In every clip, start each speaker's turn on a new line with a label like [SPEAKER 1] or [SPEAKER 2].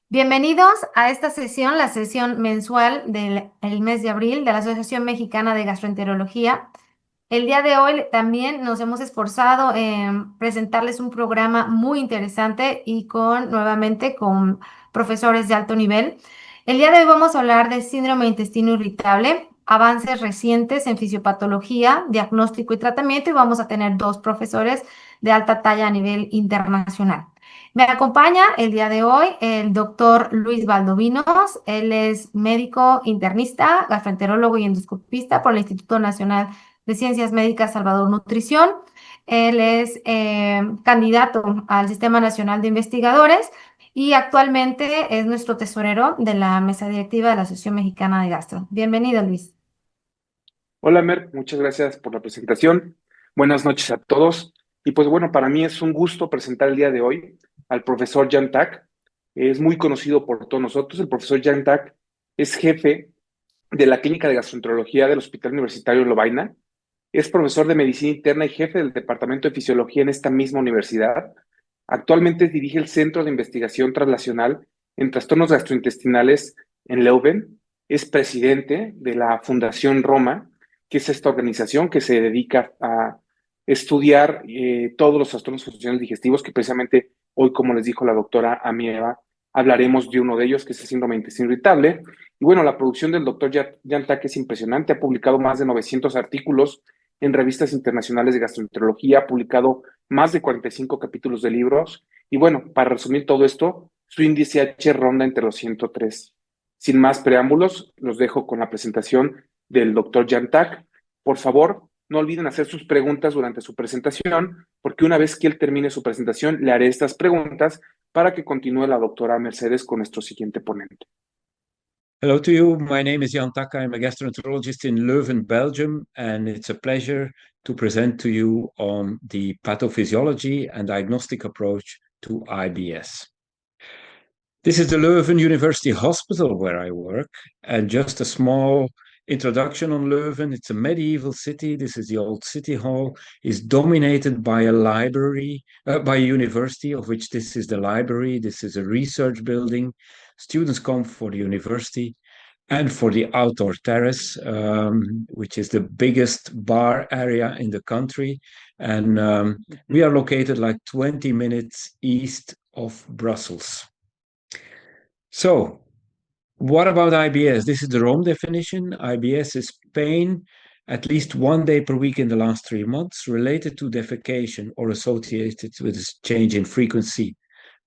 [SPEAKER 1] Bienvenidos a esta sesión, la sesión mensual del el mes de abril de la Asociación Mexicana de Gastroenterología. El día de hoy también nos hemos esforzado en presentarles un programa muy interesante y nuevamente con profesores de alto nivel. El día de hoy vamos a hablar de síndrome de intestino irritable, avances recientes en fisiopatología, diagnóstico y tratamiento, y vamos a tener dos profesores de alta talla a nivel internacional. Me acompaña el día de hoy el doctor Luis Valdovinos. Él es médico internista, gastroenterólogo y endoscopista por el Instituto Nacional de Ciencias Médicas Salvador Nutrición. Él es candidato al Sistema Nacional de Investigadores y actualmente es nuestro tesorero de la mesa directiva de la Asociación Mexicana de Gastro. Bienvenido, Luis.
[SPEAKER 2] Hola Mer, muchas gracias por la presentación. Buenas noches a todos. Y pues bueno, para mí es un gusto presentar el día de hoy al profesor Jan Tak. Es muy conocido por todos nosotros. El profesor Jan Tak es jefe de la Clínica de Gastroenterología del Hospital Universitario Lovaina. Es profesor de Medicina Interna y jefe del Departamento de Fisiología en esta misma universidad. Actualmente dirige el Centro de Investigación Translacional en Trastornos Gastrointestinales en Leuven. Es presidente de la Fundación Roma, que es esta organización que se dedica a estudiar todos los trastornos funcionales digestivos, que precisamente hoy, como les dijo la doctora Amieva, hablaremos de uno de ellos, que es el síndrome de intestino irritable. Y bueno, la producción del doctor Jan Tak es impresionante. Ha publicado más de 900 artículos en revistas internacionales de gastroenterología, ha publicado más de 45 capítulos de libros. Y bueno, para resumir todo esto, su índice H ronda entre los 103. Sin más preámbulos, los dejo con la presentación del doctor Jan Tak. Por favor, no olviden hacer sus preguntas durante su presentación, porque una vez que él termine su presentación, le haré estas preguntas para que continúe la doctora Mercedes con nuestro siguiente ponente.
[SPEAKER 3] Hello to you. My name is Jan Tak. I'm a gastroenterologist in Leuven, Belgium, and it's a pleasure to present to you on the pathophysiology and diagnostic approach to IBS. This is the Leuven University Hospital where I work, and just a small introduction on Leuven. It's a medieval city. This is the old city hall. It's dominated by a library, by a university, of which this is the library. This is a research building. Students come for the university and for the outdoor terrace, which is the biggest bar area in the country. And we are located like 20 minutes east of Brussels. So, what about IBS? This is the Rome definition. IBS is pain at least 1 day per week in the last 3 months related to defecation or associated with a change in frequency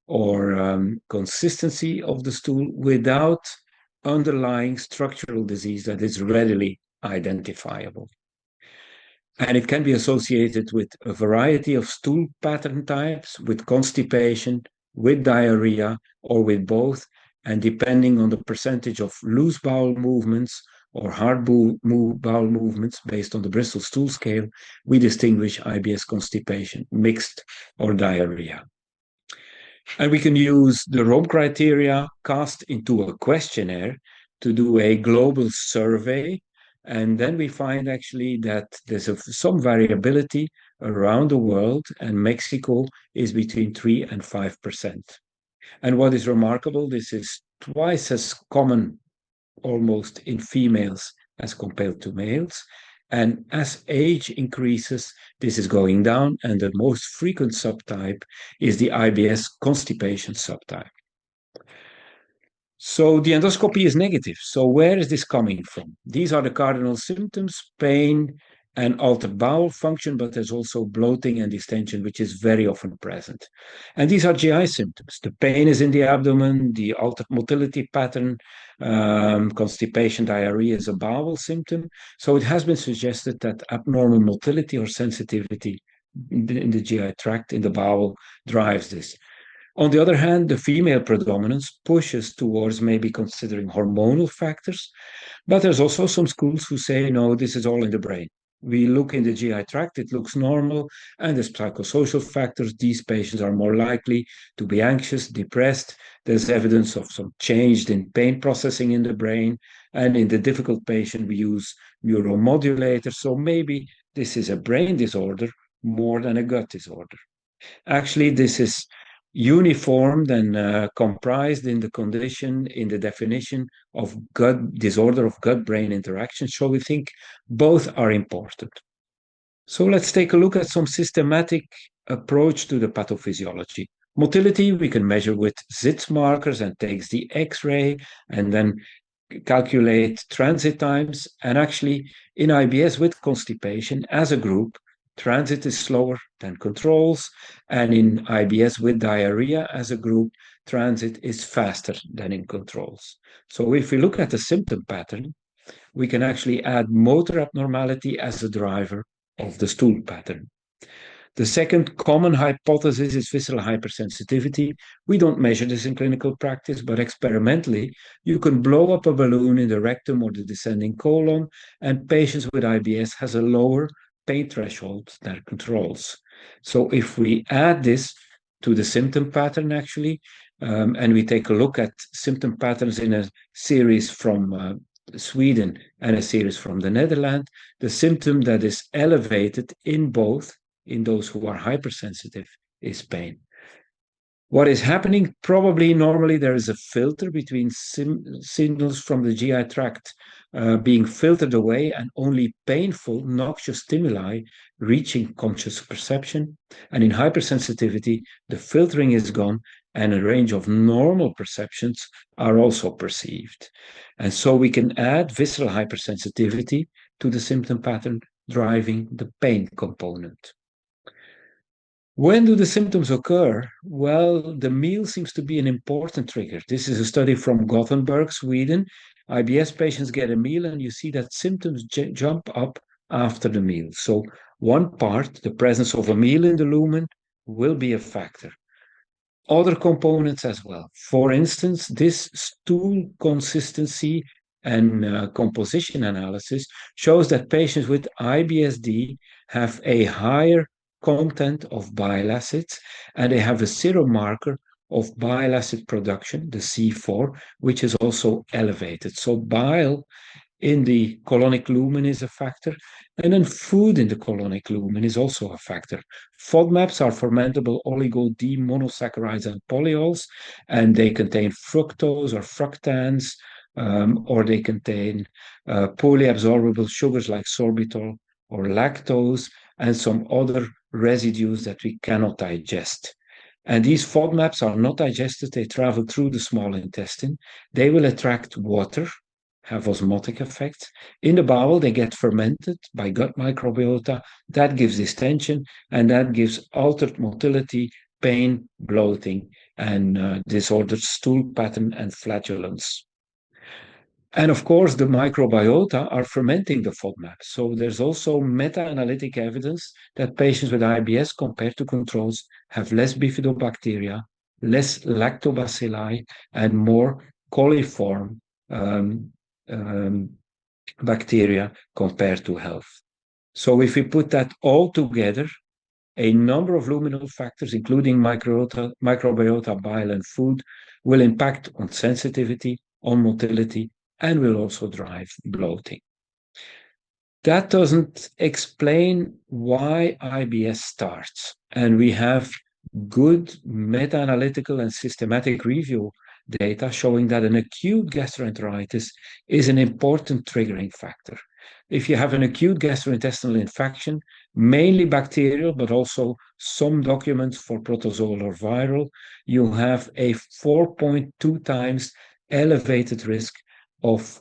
[SPEAKER 3] or consistency of the stool without underlying structural disease that is readily identifiable. And it can be associated with a variety of stool pattern types, with constipation, with diarrhea, or with both. And depending on the percentage of loose bowel movements or hard bowel movements based on the Bristol stool scale, we distinguish IBS constipation, mixed, or diarrhea. And we can use the Rome criteria cast into a questionnaire to do a global survey. And then we find actually that there's some variability around the world, and Mexico is between 3 and 5%. And what is remarkable, this is twice as common almost in females as compared to males. And as age increases, this is going down, and the most frequent subtype is the IBS constipation subtype. So the endoscopy is negative. So where is this coming from? These are the cardinal symptoms: pain and altered bowel function, but there's also bloating and distension, which is very often present. And these are GI symptoms. The pain is in the abdomen, the altered motility pattern, constipation, diarrhea is a bowel symptom. So it has been suggested that abnormal motility or sensitivity in the GI tract, in the bowel, drives this. On the other hand, the female predominance pushes towards maybe considering hormonal factors, but there's also some schools who say, no, this is all in the brain. We look in the GI tract, it looks normal, and there's psychosocial factors. These patients are more likely to be anxious, depressed. There's evidence of some change in pain processing in the brain, and in the difficult patient, we use neuromodulators. So maybe this is a brain disorder more than a gut disorder. Actually, this is uniformed and comprised in the condition, in the definition of gut disorder of gut-brain interaction. So we think both are important. So let's take a look at some systematic approach to the pathophysiology. Motility we can measure with ZITS markers and takes the X-ray and then calculate transit times. And actually in IBS with constipation as a group, transit is slower than controls. And in IBS with diarrhea as a group, transit is faster than in controls. So if we look at the symptom pattern, we can actually add motor abnormality as a driver of the stool pattern. The second common hypothesis is visceral hypersensitivity. We don't measure this in clinical practice, but experimentally, you can blow up a balloon in the rectum or the descending colon, and patients with IBS has a lower pain threshold than controls. So if we add this to the symptom pattern, actually, and we take a look at symptom patterns in a series from Sweden and a series from the Netherlands, the symptom that is elevated in both, in those who are hypersensitive, is pain. What is happening? Probably normally there is a filter between signals from the GI tract being filtered away and only painful, noxious stimuli reaching conscious perception. And in hypersensitivity, the filtering is gone and a range of normal perceptions are also perceived. And so we can add visceral hypersensitivity to the symptom pattern driving the pain component. When do the symptoms occur? Well, the meal seems to be an important trigger. This is a study from Gothenburg, Sweden. IBS patients get a meal and you see that symptoms jump up after the meal. So one part, the presence of a meal in the lumen, will be a factor. Other components as well. For instance, this stool consistency and composition analysis shows that patients with IBSD have a higher content of bile acids, and they have a serum marker of bile acid production, the C4, which is also elevated. So bile in the colonic lumen is a factor, and then food in the colonic lumen is also a factor. FODMAPs are fermentable oligo-D monosaccharides and polyols, and they contain fructose or fructans, or they contain polyabsorbable sugars like sorbitol or lactose, and some other residues that we cannot digest. And these FODMAPs are not digested, they travel through the small intestine. They will attract water, have osmotic effects. In the bowel, they get fermented by gut microbiota. That gives distension, and that gives altered motility, pain, bloating, and disordered stool pattern and flatulence. And of course, the microbiota are fermenting the FODMAP. So there's also meta-analytic evidence that patients with IBS compared to controls have less bifidobacteria, less lactobacilli, and more coliform bacteria compared to health. So if we put that all together, a number of luminal factors, including microbiota, bile, and food, will impact on sensitivity, on motility, and will also drive bloating. That doesn't explain why IBS starts. And we have good meta-analytical and systematic review data showing that an acute gastroenteritis is an important triggering factor. If you have an acute gastrointestinal infection, mainly bacterial, but also some documents for protozoal or viral, you have a 4.2 times elevated risk of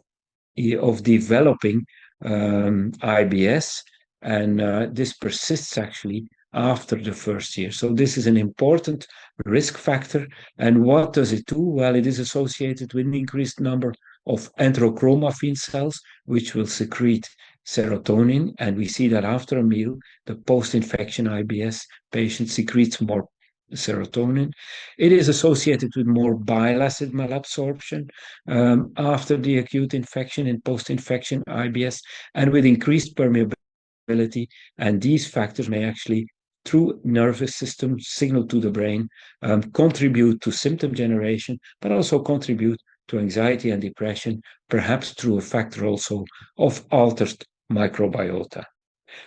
[SPEAKER 3] developing IBS, and this persists actually after the first year. So this is an important risk factor. And what does it do? Well, it is associated with an increased number of enterochromaffin cells, which will secrete serotonin. And we see that after a meal, the post-infection IBS patient secretes more serotonin. It is associated with more bile acid malabsorption after the acute infection and post-infection IBS, and with increased permeability. And these factors may actually, through nervous system signal to the brain, contribute to symptom generation, but also contribute to anxiety and depression, perhaps through a factor also of altered microbiota.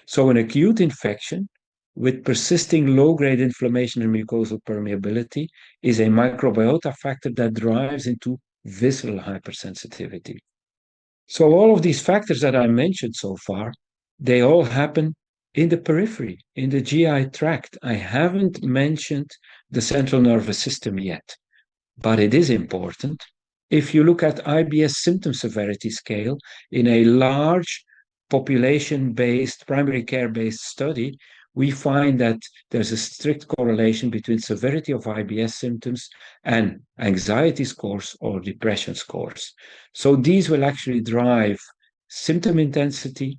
[SPEAKER 3] So an acute infection with persisting low-grade inflammation and mucosal permeability is a microbiota factor that drives into visceral hypersensitivity. So all of these factors that I mentioned so far, they all happen in the periphery, in the GI tract. I haven't mentioned the central nervous system yet, but it is important. If you look at IBS symptom severity scale in a large population-based, primary care-based study, we find that there's a strict correlation between severity of IBS symptoms and anxiety scores or depression scores. So these will actually drive symptom intensity.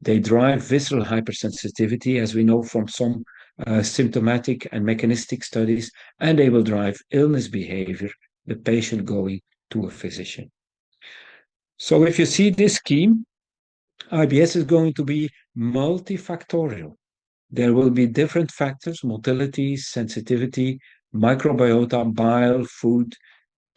[SPEAKER 3] They drive visceral hypersensitivity, as we know from some symptomatic and mechanistic studies, and they will drive illness behavior, the patient going to a physician. So if you see this scheme, IBS is going to be multifactorial. There will be different factors, motility, sensitivity, microbiota, bile, food,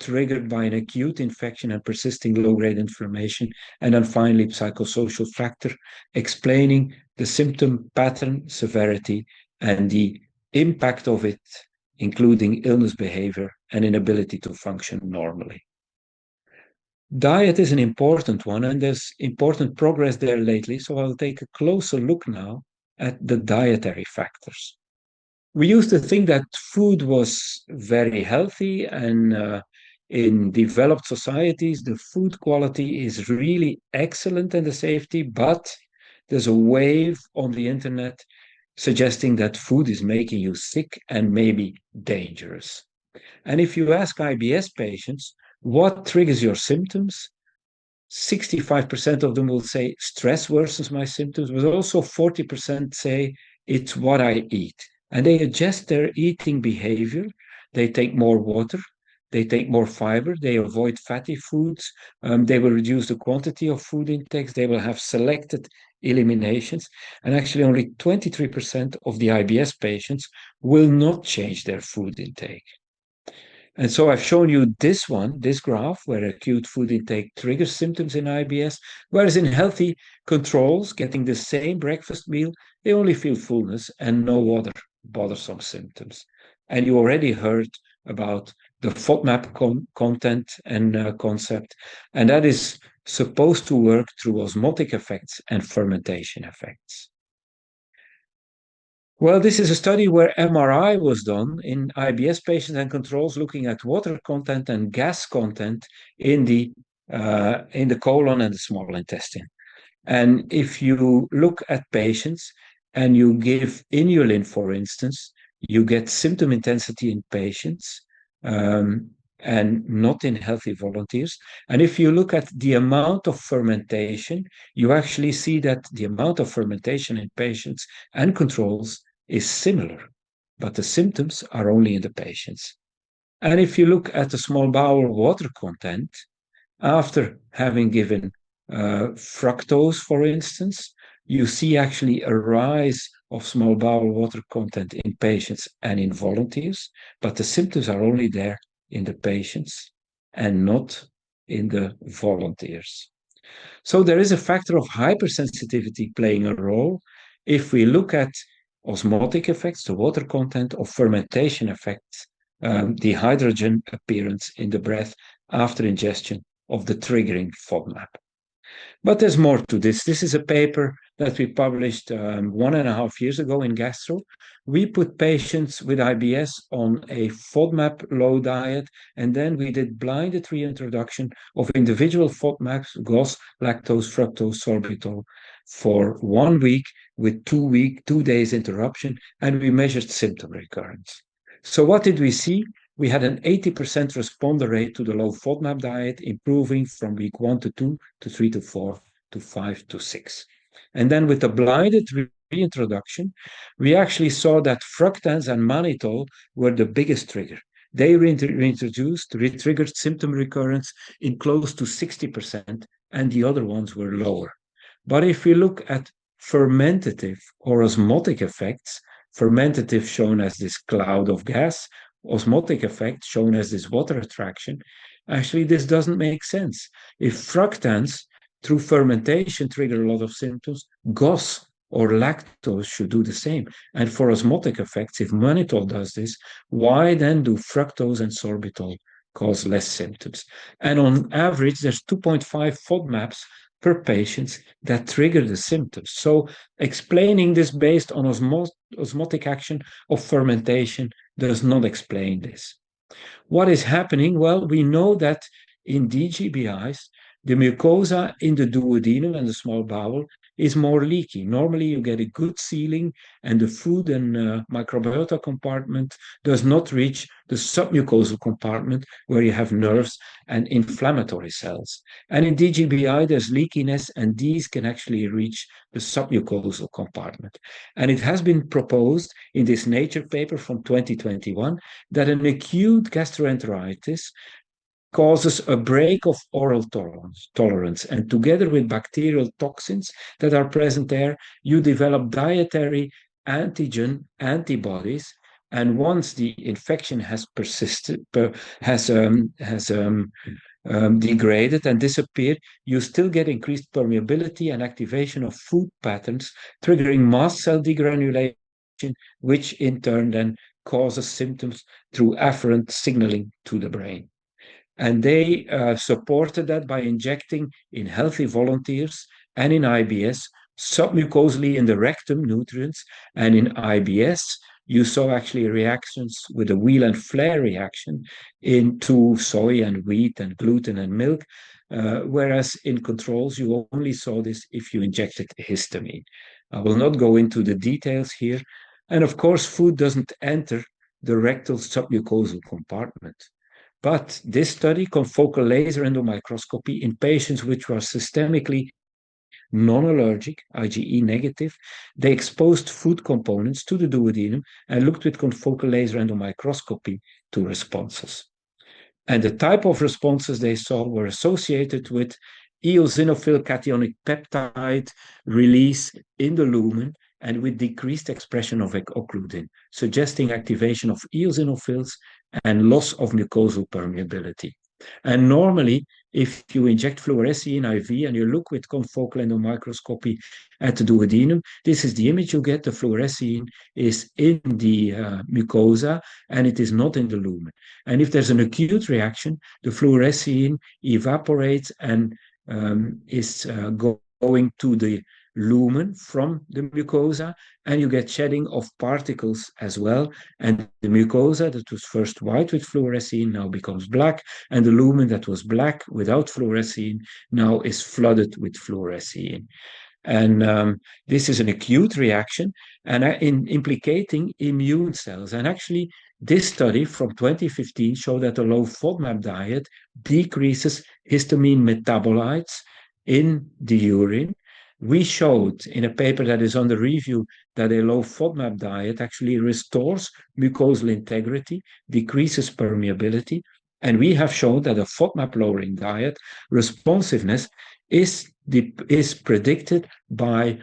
[SPEAKER 3] triggered by an acute infection and persisting low-grade inflammation, and then finally psychosocial factor explaining the symptom pattern, severity, and the impact of it, including illness behavior and inability to function normally. Diet is an important one, and there's important progress there lately, so I'll take a closer look now at the dietary factors. We used to think that food was very healthy, and in developed societies, the food quality is really excellent and the safety, but there's a wave on the internet suggesting that food is making you sick and maybe dangerous. And if you ask IBS patients, what triggers your symptoms? 65% of them will say stress worsens my symptoms, but also 40% say it's what I eat. And they adjust their eating behavior. They take more water, they take more fiber, they avoid fatty foods, they will reduce the quantity of food intakes, they will have selected eliminations. And actually only 23% of the IBS patients will not change their food intake. And so I've shown you this graph, where acute food intake triggers symptoms in IBS, whereas in healthy controls, getting the same breakfast meal, they only feel fullness and no other bothersome symptoms. And you already heard about the FODMAP content and concept, and that is supposed to work through osmotic effects and fermentation effects. Well, this is a study where MRI was done in IBS patients and controls, looking at water content and gas content in the colon and the small intestine. And if you look at patients and you give inulin, for instance, you get symptom intensity in patients and not in healthy volunteers. And if you look at the amount of fermentation, you actually see that the amount of fermentation in patients and controls is similar, but the symptoms are only in the patients. And if you look at the small bowel water content, after having given fructose, for instance, you see actually a rise of small bowel water content in patients and in volunteers, but the symptoms are only there in the patients and not in the volunteers. So there is a factor of hypersensitivity playing a role. If we look at osmotic effects, the water content, of fermentation effects, the hydrogen appearance in the breath after ingestion of the triggering FODMAP. But there's more to this. This is a paper that we published 1.5 years ago in Gastro. We put patients with IBS on a FODMAP low diet, and then we did blinded reintroduction of individual FODMAPs, GOS, lactose, fructose, sorbitol, for 1 week with 2 days interruption, and we measured symptom recurrence. So what did we see? We had an 80% responder rate to the low FODMAP diet, improving from week 1 to 2 to 3 to 4 to 5 to 6. And then with the blinded reintroduction, we actually saw that fructans and mannitol were the biggest trigger. They re-triggered symptom recurrence in close to 60%, and the other ones were lower. But if we look at fermentative or osmotic effects, fermentative shown as this cloud of gas, osmotic effect shown as this water attraction, actually this doesn't make sense. If fructans through fermentation trigger a lot of symptoms, GOS or lactose should do the same. And for osmotic effects, if mannitol does this, why then do fructose and sorbitol cause less symptoms? And on average, there's 2.5 FODMAPs per patient that trigger the symptoms. So explaining this based on osmotic action of fermentation does not explain this. What is happening? Well, we know that in DGBIs, the mucosa in the duodenum and the small bowel is more leaky. Normally, you get a good sealing, and the food and microbiota compartment does not reach the submucosal compartment where you have nerves and inflammatory cells. And in DGBI, there's leakiness, and these can actually reach the submucosal compartment. And it has been proposed in this Nature paper from 2021 that an acute gastroenteritis causes a break of oral tolerance. And together with bacterial toxins that are present there, you develop dietary antigen antibodies. And once the infection has persisted, degraded and disappeared, you still get increased permeability and activation of food patterns, triggering mast cell degranulation, which in turn then causes symptoms through afferent signaling to the brain. And they supported that by injecting in healthy volunteers and in IBS submucosally in the rectum nutrients. And in IBS, you saw actually reactions with a Whelan-Flare reaction into soy and wheat and gluten and milk, whereas in controls, you only saw this if you injected histamine. I will not go into the details here. And of course, food doesn't enter the rectal submucosal compartment. But this study, confocal laser endomicroscopy in patients which were systemically non-allergic, IgE negative, they exposed food components to the duodenum and looked with confocal laser endomicroscopy to responses. And the type of responses they saw were associated with eosinophil cationic peptide release in the lumen and with decreased expression of occludin, suggesting activation of eosinophils and loss of mucosal permeability. And normally, if you inject fluorescein IV and you look with confocal endomicroscopy at the duodenum, this is the image you get. The fluorescein is in the mucosa and it is not in the lumen. And if there's an acute reaction, the fluorescein evaporates and is going to the lumen from the mucosa, and you get shedding of particles as well. And the mucosa that was first white with fluorescein now becomes black, and the lumen that was black without fluorescein now is flooded with fluorescein. And this is an acute reaction and in implicating immune cells. And actually, this study from 2015 showed that a low FODMAP diet decreases histamine metabolites in the urine. We showed in a paper that is under review that a low FODMAP diet actually restores mucosal integrity, decreases permeability, and we have shown that a FODMAP-lowering diet responsiveness is predicted by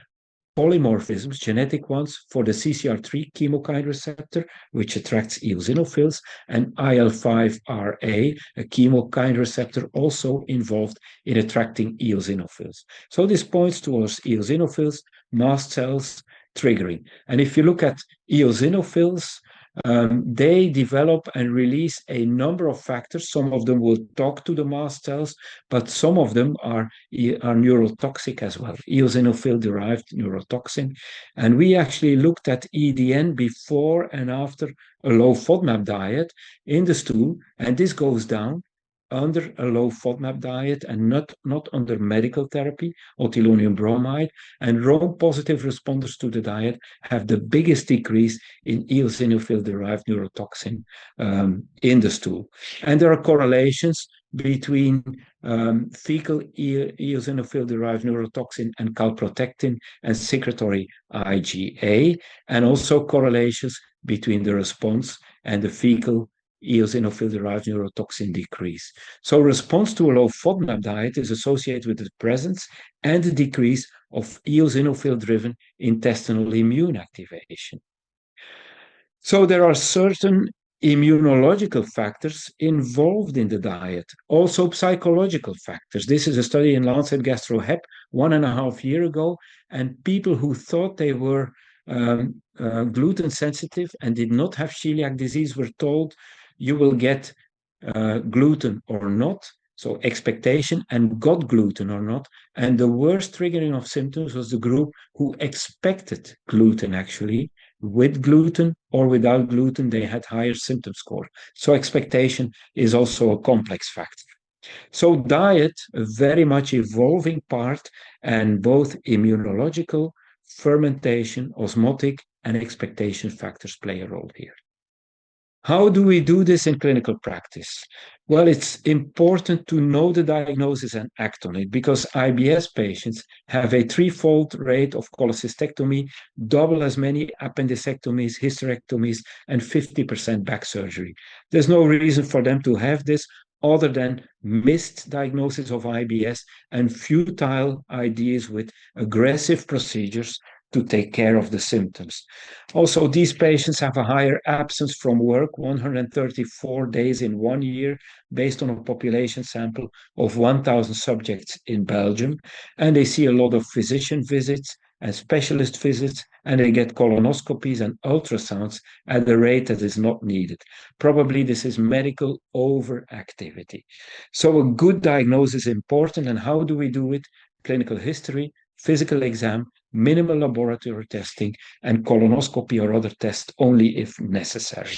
[SPEAKER 3] polymorphisms, genetic ones, for the CCR3 chemokine receptor, which attracts eosinophils, and IL-5RA, a chemokine receptor also involved in attracting eosinophils. So this points towards eosinophils, mast cells triggering. And if you look at eosinophils, they develop and release a number of factors. Some of them will talk to the mast cells, but some of them are neurotoxic as well, eosinophil-derived neurotoxin. And we actually looked at EDN before and after a low FODMAP diet in the stool, and this goes down under a low FODMAP diet and not under medical therapy, otilonium bromide, and Rome-positive responders to the diet have the biggest decrease in eosinophil-derived neurotoxin in the stool. And there are correlations between fecal eosinophil-derived neurotoxin and calprotectin and secretory IgA, and also correlations between the response and the fecal eosinophil-derived neurotoxin decrease. So response to a low FODMAP diet is associated with the presence and the decrease of eosinophil-driven intestinal immune activation. So there are certain immunological factors involved in the diet, also psychological factors. This is a study in Lancet GastroHep 1.5 years ago, and people who thought they were gluten sensitive and did not have celiac disease were told you will get gluten or not, so expectation, and got gluten or not. And the worst triggering of symptoms was the group who expected gluten actually. With gluten or without gluten, they had higher symptom score. So expectation is also a complex factor. So diet, a very much evolving part, and both immunological, fermentation, osmotic, and expectation factors play a role here. How do we do this in clinical practice? Well, it's important to know the diagnosis and act on it, because IBS patients have a threefold rate of cholecystectomy, double as many appendicectomies, hysterectomies, and 50% back surgery. There's no reason for them to have this other than missed diagnosis of IBS and futile ideas with aggressive procedures to take care of the symptoms. Also, these patients have a higher absence from work, 134 days in 1 year, based on a population sample of 1,000 subjects in Belgium. And they see a lot of physician visits and specialist visits, and they get colonoscopies and ultrasounds at a rate that is not needed. Probably this is medical overactivity. So a good diagnosis is important. And how do we do it? Clinical history, physical exam, minimal laboratory testing, and colonoscopy or other tests only if necessary.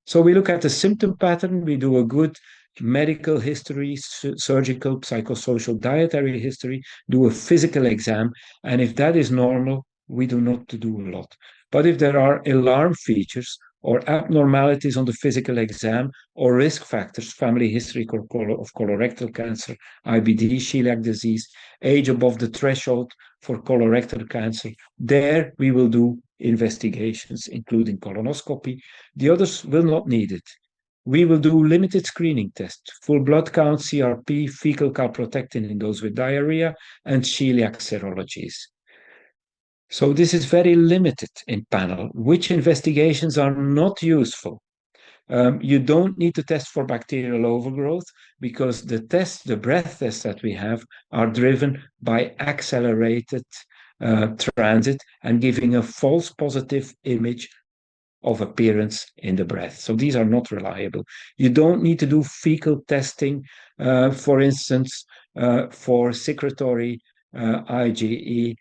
[SPEAKER 3] So we look at the symptom pattern, we do a good medical history, surgical, psychosocial, dietary history, do a physical exam, and if that is normal, we do not do a lot. But if there are alarm features or abnormalities on the physical exam or risk factors, family history of colorectal cancer, IBD, celiac disease, age above the threshold for colorectal cancer, there we will do investigations, including colonoscopy. The others will not need it. We will do limited screening tests, full blood count, CRP, fecal calprotectin in those with diarrhea, and celiac serologies. So this is very limited in panel. Which investigations are not useful? You don't need to test for bacterial overgrowth, because the breath tests that we have are driven by accelerated transit and giving a false positive image of appearance in the breath. So these are not reliable. You don't need to do fecal testing, for instance, for secretory IgE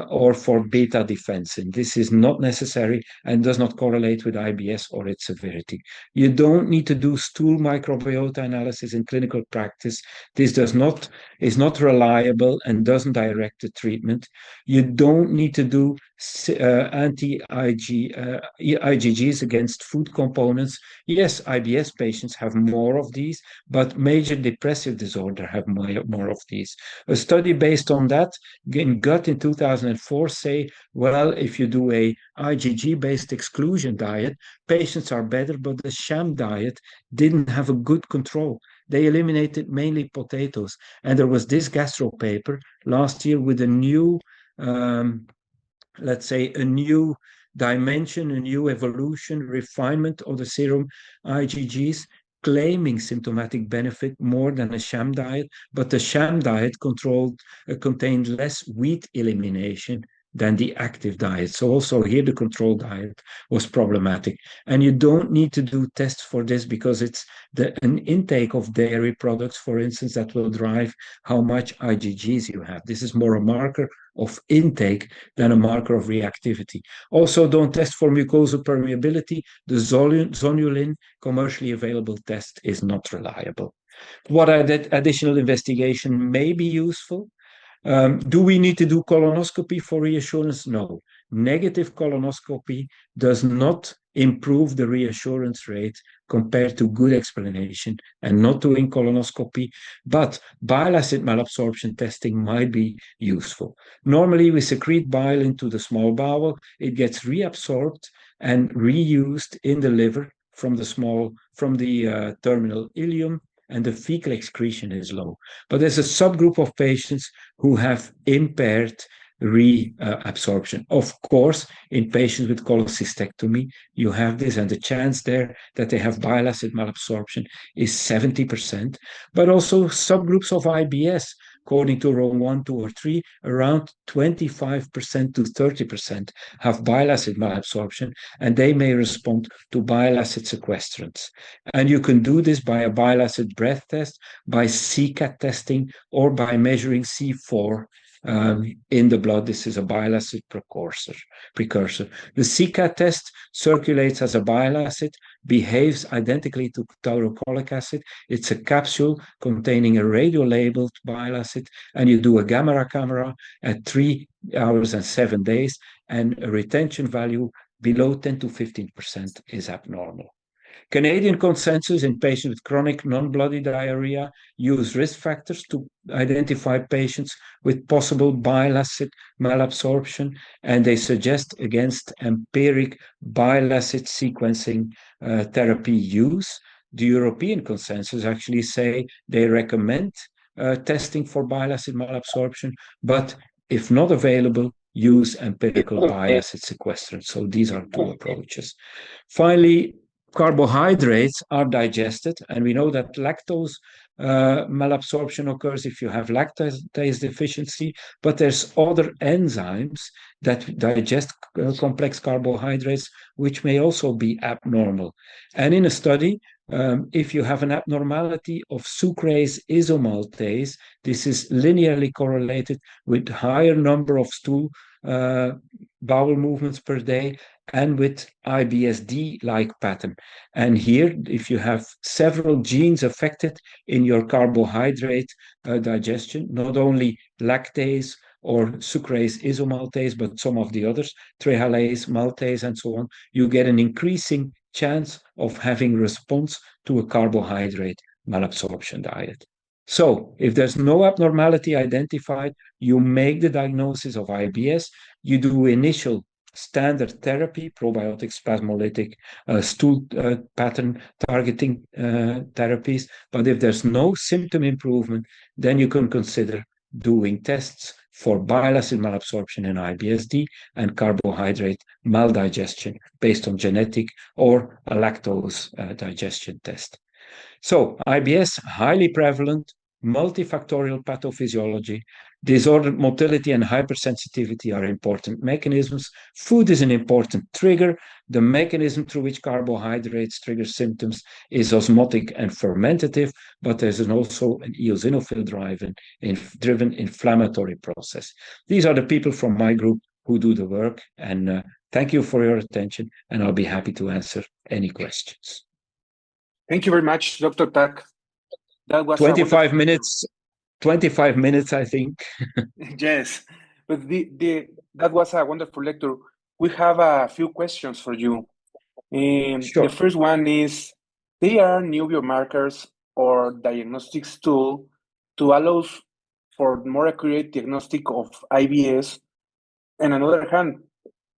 [SPEAKER 3] or for beta defensin. This is not necessary and does not correlate with IBS or its severity. You don't need to do stool microbiota analysis in clinical practice. This is not reliable and doesn't direct the treatment. You don't need to do IgGs against food components. Yes, IBS patients have more of these, but major depressive disorder have more of these. A study based on that in gut in 2004 say, well, if you do a IgG-based exclusion diet, patients are better, but the sham diet didn't have a good control. They eliminated mainly potatoes. And there was this gastro paper last year with a new let's say, a new dimension, a new evolution, refinement of the serum IgGs, claiming symptomatic benefit more than a sham diet, but the sham diet contained less wheat elimination than the active diet. So also here the control diet was problematic. And you don't need to do tests for this, because it's an intake of dairy products, for instance, that will drive how much IgGs you have. This is more a marker of intake than a marker of reactivity. Also, don't test for mucosal permeability. The zonulin commercially available test is not reliable. What additional investigation may be useful? Do we need to do colonoscopy for reassurance? No. Negative colonoscopy does not improve the reassurance rate compared to good explanation and not doing colonoscopy, but bile acid malabsorption testing might be useful. Normally, we secrete bile into the small bowel. It gets reabsorbed and reused in the liver from the terminal ileum, and the fecal excretion is low. But there's a subgroup of patients who have impaired reabsorption. Of course, in patients with cholecystectomy, you have this, and the chance there that they have bile acid malabsorption is 70%, but also subgroups of IBS, according to Rome 1, 2, or 3, around 25% to 30% have bile acid malabsorption, and they may respond to bile acid sequestrants. And you can do this by a bile acid breath test, by CCAT testing, or by measuring C4 in the blood. This is a bile acid precursor. The CCAT test circulates as a bile acid, behaves identically to taurocholic acid. It's a capsule containing a radio-labeled bile acid, and you do a gamma camera at 3 hours and 7 days, and a retention value below 10 to 15% is abnormal. Canadian consensus in patients with chronic non-bloody diarrhea use risk factors to identify patients with possible bile acid malabsorption, and they suggest against empiric bile acid sequencing therapy use. The European consensus actually say they recommend testing for bile acid malabsorption, but if not available, use empirical bile acid sequestrants. So these are two approaches. Finally, carbohydrates are digested, and we know that lactose malabsorption occurs if you have lactase deficiency, but there's other enzymes that digest complex carbohydrates, which may also be abnormal. And in a study, if you have an abnormality of sucrase isomaltase, this is linearly correlated with higher number of stool bowel movements per day and with IBSD-like pattern. And here, if you have several genes affected in your carbohydrate digestion, not only lactase or sucrase isomaltase, but some of the others, trehalase, maltase, and so on, you get an increasing chance of having response to a carbohydrate malabsorption diet. So if there's no abnormality identified, you make the diagnosis of IBS, you do initial standard therapy, probiotic, spasmolytic, stool pattern targeting therapies. But if there's no symptom improvement, then you can consider doing tests for bile acid malabsorption in IBSD and carbohydrate maldigestion based on genetic or a lactose digestion test. So IBS, highly prevalent, multifactorial pathophysiology, disordered motility and hypersensitivity are important mechanisms. Food is an important trigger. The mechanism through which carbohydrates trigger symptoms is osmotic and fermentative, but there's also an eosinophil driven inflammatory process. These are the people from my group who do the work, and thank you for your attention, and I'll be happy to answer any questions.
[SPEAKER 2] Thank you very much, Dr. Tak. That was
[SPEAKER 3] 25 minutes. 25 minutes, I think.
[SPEAKER 2] Yes, but that was a wonderful lecture. We have a few questions for you.
[SPEAKER 3] Sure.
[SPEAKER 2] The first one is, there are new biomarkers or diagnostics tool to allow for more accurate diagnostic of IBS. And on the other hand,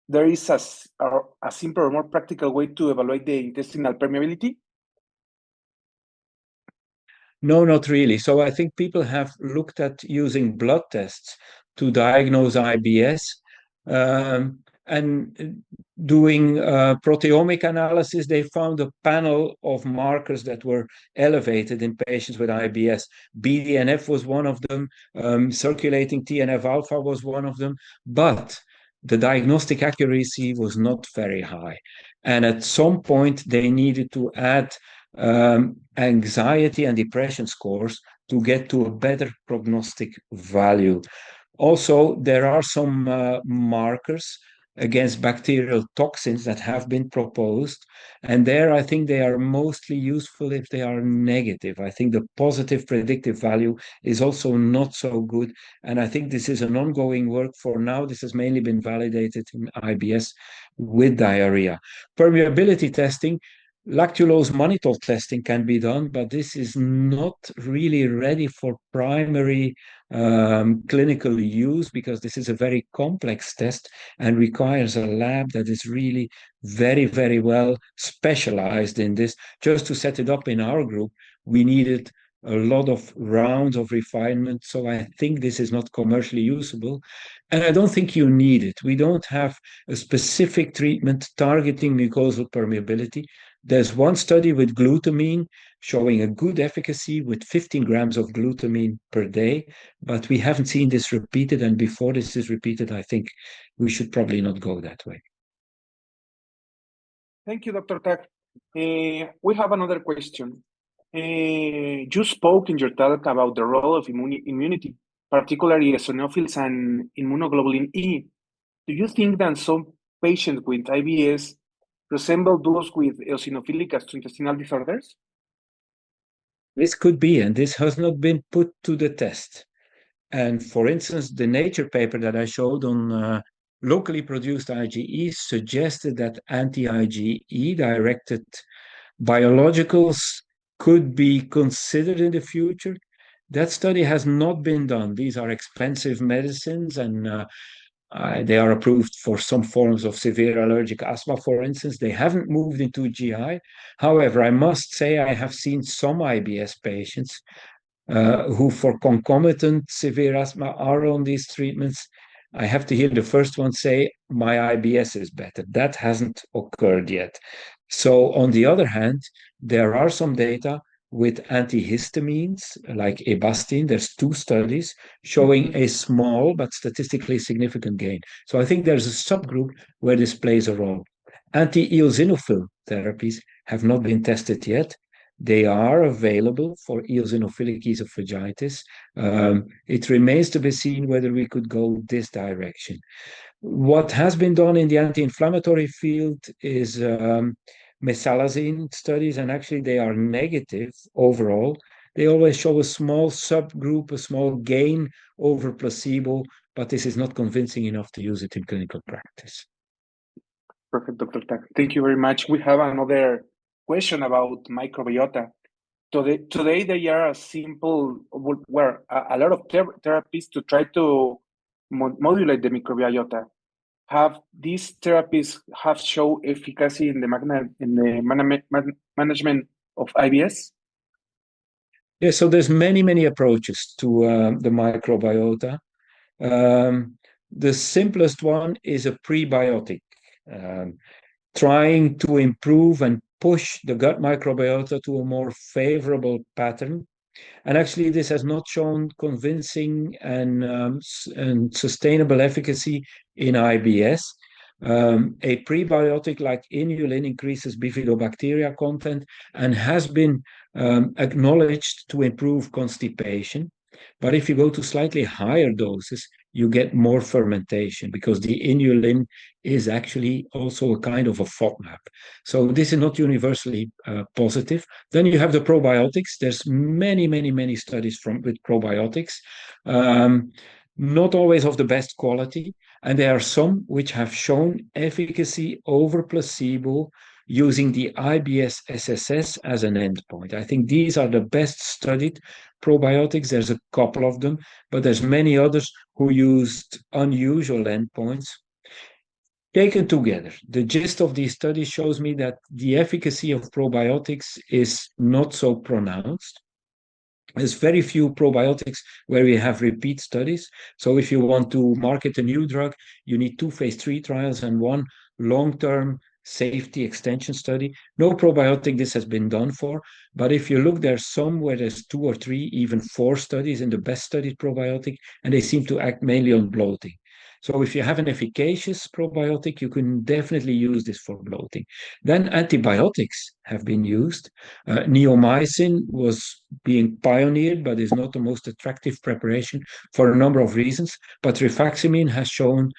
[SPEAKER 2] there is a simpler or more practical way to evaluate the intestinal permeability?
[SPEAKER 3] No, not really. So I think people have looked at using blood tests to diagnose IBS and doing proteomic analysis. They found a panel of markers that were elevated in patients with IBS. BDNF was one of them. Circulating TNF-alpha was one of them. But the diagnostic accuracy was not very high. And at some point, they needed to add anxiety and depression scores to get to a better prognostic value. Also, there are some markers against bacterial toxins that have been proposed, and there I think they are mostly useful if they are negative. I think the positive predictive value is also not so good, and I think this is an ongoing work. For now, this has mainly been validated in IBS with diarrhea. Permeability testing, lactulose mannitol testing can be done, but this is not really ready for primary clinical use because this is a very complex test and requires a lab that is really very, very well specialized in this. Just to set it up in our group, we needed a lot of rounds of refinement. So I think this is not commercially usable. And I don't think you need it. We don't have a specific treatment targeting mucosal permeability. There's one study with glutamine showing a good efficacy with 15 grams of glutamine per day, but we haven't seen this repeated. And before this is repeated, I think we should probably not go that way.
[SPEAKER 2] Thank you, Dr. Tak. We have another question. You spoke in your talk about the role of immunity, particularly eosinophils and immunoglobulin E. Do you think that some patients with IBS resemble those with eosinophilic gastrointestinal disorders?
[SPEAKER 3] This could be, and this has not been put to the test. And for instance, the Nature paper that I showed on locally produced IgE suggested that anti-IgE directed biologicals could be considered in the future. That study has not been done. These are expensive medicines, and they are approved for some forms of severe allergic asthma, for instance. They haven't moved into GI. However, I must say I have seen some IBS patients who, for concomitant severe asthma, are on these treatments. I have to hear the first one say, my IBS is better. That hasn't occurred yet. So, on the other hand, there are some data with antihistamines like Avastin. There's 2 studies showing a small but statistically significant gain. So, I think there's a subgroup where this plays a role. Anti-eosinophil therapies have not been tested yet. They are available for eosinophilic esophagitis. It remains to be seen whether we could go this direction. What has been done in the anti-inflammatory field is mesalazine studies, and actually they are negative overall. They always show a small subgroup, a small gain over placebo, but this is not convincing enough to use it in clinical practice.
[SPEAKER 2] Perfect, Dr. Tak. Thank you very much. We have another question about microbiota. Today there are a lot of therapies to try to modulate the microbiota. Have these therapies shown efficacy in the management of IBS?
[SPEAKER 3] Yeah, so there's many approaches to the microbiota. The simplest one is a prebiotic, trying to improve and push the gut microbiota to a more favorable pattern. And actually, this has not shown convincing and sustainable efficacy in IBS. A prebiotic like inulin increases bifidobacteria content and has been acknowledged to improve constipation. But if you go to slightly higher doses, you get more fermentation because the inulin is actually also a kind of a FODMAP. So this is not universally positive. Then you have the probiotics. There's many studies with probiotics, not always of the best quality. And there are some which have shown efficacy over placebo using the IBS SSS as an endpoint. I think these are the best studied probiotics. There's a couple of them, but there's many others who used unusual endpoints. Taken together, the gist of these studies shows me that the efficacy of probiotics is not so pronounced. There's very few probiotics where we have repeat studies. So if you want to market a new drug, you need 2 phase 3 trials and 1 long-term safety extension study. No probiotic this has been done for, but if you look, there's some where there's 2 or 3, even 4 studies in the best studied probiotic, and they seem to act mainly on bloating. So if you have an efficacious probiotic, you can definitely use this for bloating. Then antibiotics have been used. Neomycin was being pioneered, but is not the most attractive preparation for a number of reasons. But rifaximin has shown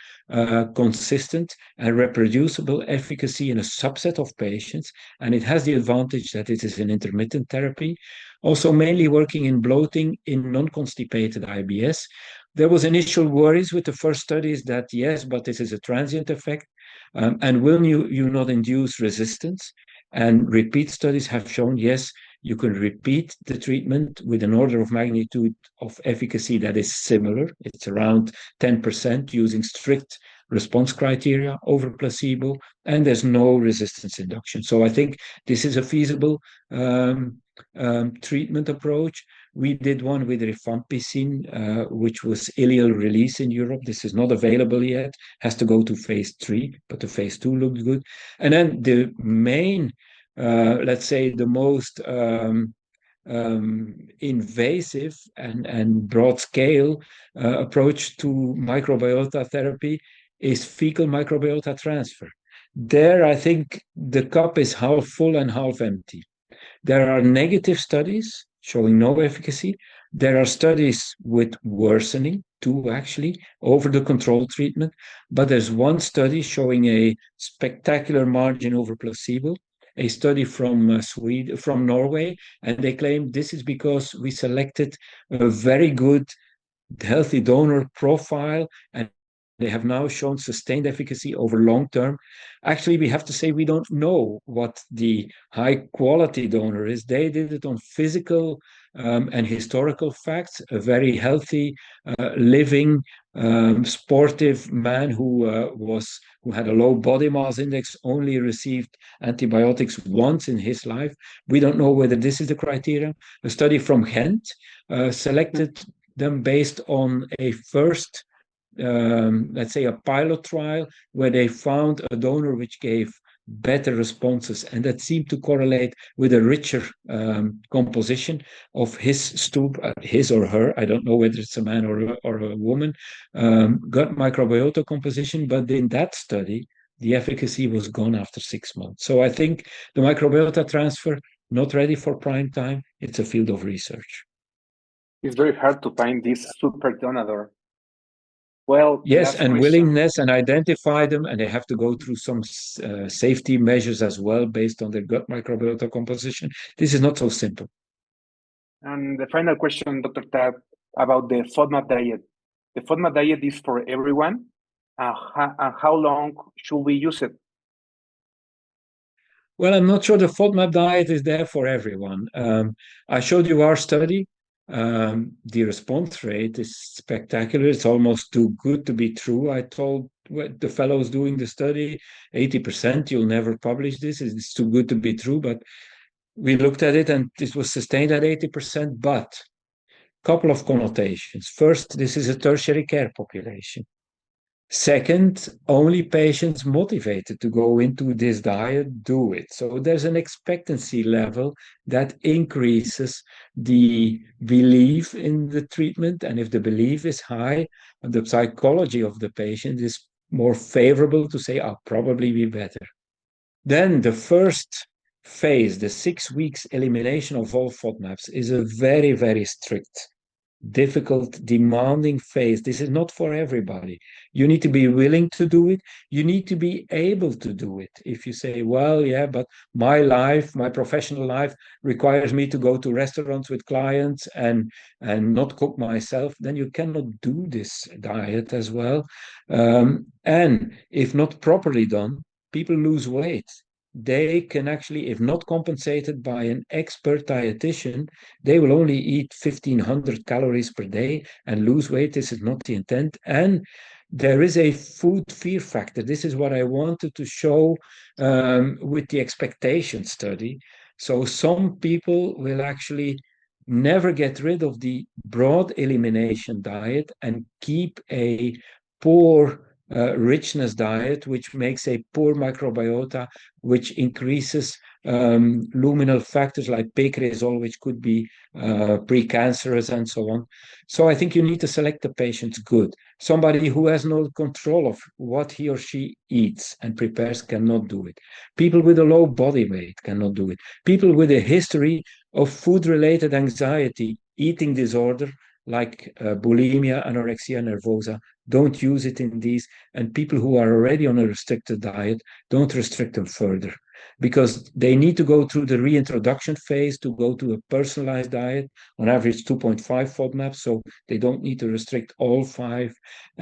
[SPEAKER 3] consistent and reproducible efficacy in a subset of patients, and it has the advantage that it is an intermittent therapy. Also mainly working in bloating in non-constipated IBS. There was initial worries with the first studies that yes, but this is a transient effect, and will you not induce resistance? And repeat studies have shown yes, you can repeat the treatment with an order of magnitude of efficacy that is similar. It's around 10% using strict response criteria over placebo, and there's no resistance induction. So I think this is a feasible treatment approach. We did one with rifampicin, which was ileal release in Europe. This is not available yet, has to go to phase 3, but the phase 2 looked good. And then the main, let's say the most invasive and broad scale approach to microbiota therapy is fecal microbiota transfer. There, I think the cup is half full and half empty. There are negative studies showing no efficacy. There are studies with worsening, too, actually, over the control treatment. But there's one study showing a spectacular margin over placebo, a study from Sweden, from Norway, and they claim this is because we selected a very good healthy donor profile, and they have now shown sustained efficacy over long term. Actually, we have to say we don't know what the high quality donor is. They did it on physical and historical facts. A very healthy, living, sportive man who had a low body mass index, only received antibiotics once in his life. We don't know whether this is the criteria. A study from Ghent selected them based on a first, let's say, a pilot trial where they found a donor which gave better responses, and that seemed to correlate with a richer composition of his stool, his or her, I don't know whether it's a man or a woman, gut microbiota composition. But in that study, the efficacy was gone after 6 months. So I think the microbiota transfer, not ready for prime time. It's a field of research.
[SPEAKER 2] It's very hard to find this super donor. Well,
[SPEAKER 3] yes, and willingness, and identify them, and they have to go through some safety measures as well based on their gut microbiota composition. This is not so simple.
[SPEAKER 2] And the final question, Dr. Tad, about the FODMAP diet. The FODMAP diet is for everyone. How long should we use it?
[SPEAKER 3] Well, I'm not sure the FODMAP diet is there for everyone. I showed you our study. The response rate is spectacular. It's almost too good to be true. I told the fellows doing the study, 80%, you'll never publish this. It's too good to be true. But we looked at it and it was sustained at 80%, but a couple of connotations. First, this is a tertiary care population. Second, only patients motivated to go into this diet do it. So there's an expectancy level that increases the belief in the treatment. And if the belief is high, the psychology of the patient is more favorable to say, I'll probably be better. Then the first phase, the 6 weeks elimination of all FODMAPs, is a very, very strict, difficult, demanding phase. This is not for everybody. You need to be willing to do it. You need to be able to do it. If you say, well, yeah, but my life, my professional life requires me to go to restaurants with clients and not cook myself, then you cannot do this diet as well. And if not properly done, people lose weight. They can actually, if not compensated by an expert dietitian, they will only eat 1,500 calories per day and lose weight. This is not the intent. And there is a food fear factor. This is what I wanted to show with the expectation study. So some people will actually never get rid of the broad elimination diet and keep a poor richness diet, which makes a poor microbiota, which increases luminal factors like pecresol, which could be precancerous and so on. So I think you need to select the patients good. Somebody who has no control of what he or she eats and prepares cannot do it. People with a low body weight cannot do it. People with a history of food-related anxiety, eating disorder, like bulimia, anorexia nervosa, don't use it in these. And people who are already on a restricted diet, don't restrict them further, because they need to go through the reintroduction phase to go to a personalized diet, on average 2.5 FODMAPs, so they don't need to restrict all 5.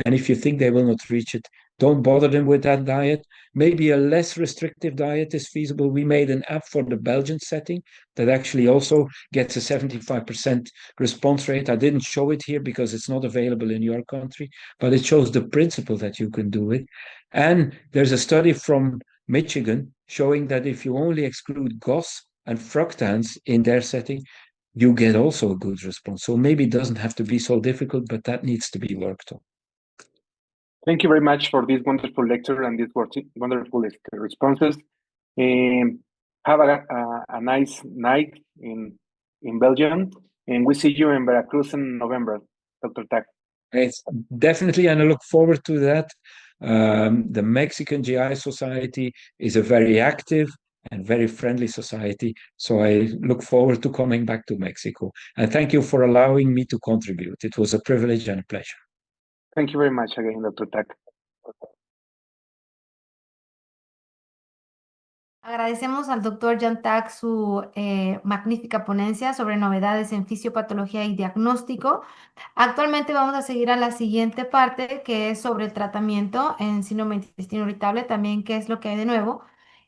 [SPEAKER 3] And if you think they will not reach it, don't bother them with that diet. Maybe a less restrictive diet is feasible. We made an app for the Belgian setting that actually also gets a 75% response rate. I didn't show it here because it's not available in your country, but it shows the principle that you can do it. And there's a study from Michigan showing that if you only exclude GOS and fructans in their setting, you get also a good response. So maybe it doesn't have to be so difficult, but that needs to be worked on.
[SPEAKER 2] Thank you very much for this wonderful lecture and these wonderful responses. Have a nice night in Belgium, and we see you in Veracruz in November, Dr. Tak.
[SPEAKER 3] It's definitely, and I look forward to that. The Mexican GI Society is a very active and very friendly society, so I look forward to coming back to Mexico. And thank you for allowing me to contribute. It was a privilege and a pleasure.
[SPEAKER 2] Thank you very much again, Dr. Tak.
[SPEAKER 1] Agradecemos al doctor Jan Tak su magnífica ponencia sobre novedades en fisiopatología y diagnóstico. Actualmente vamos a seguir a la siguiente parte, que es sobre el tratamiento en síndrome de intestino irritable, también qué es lo que hay de nuevo.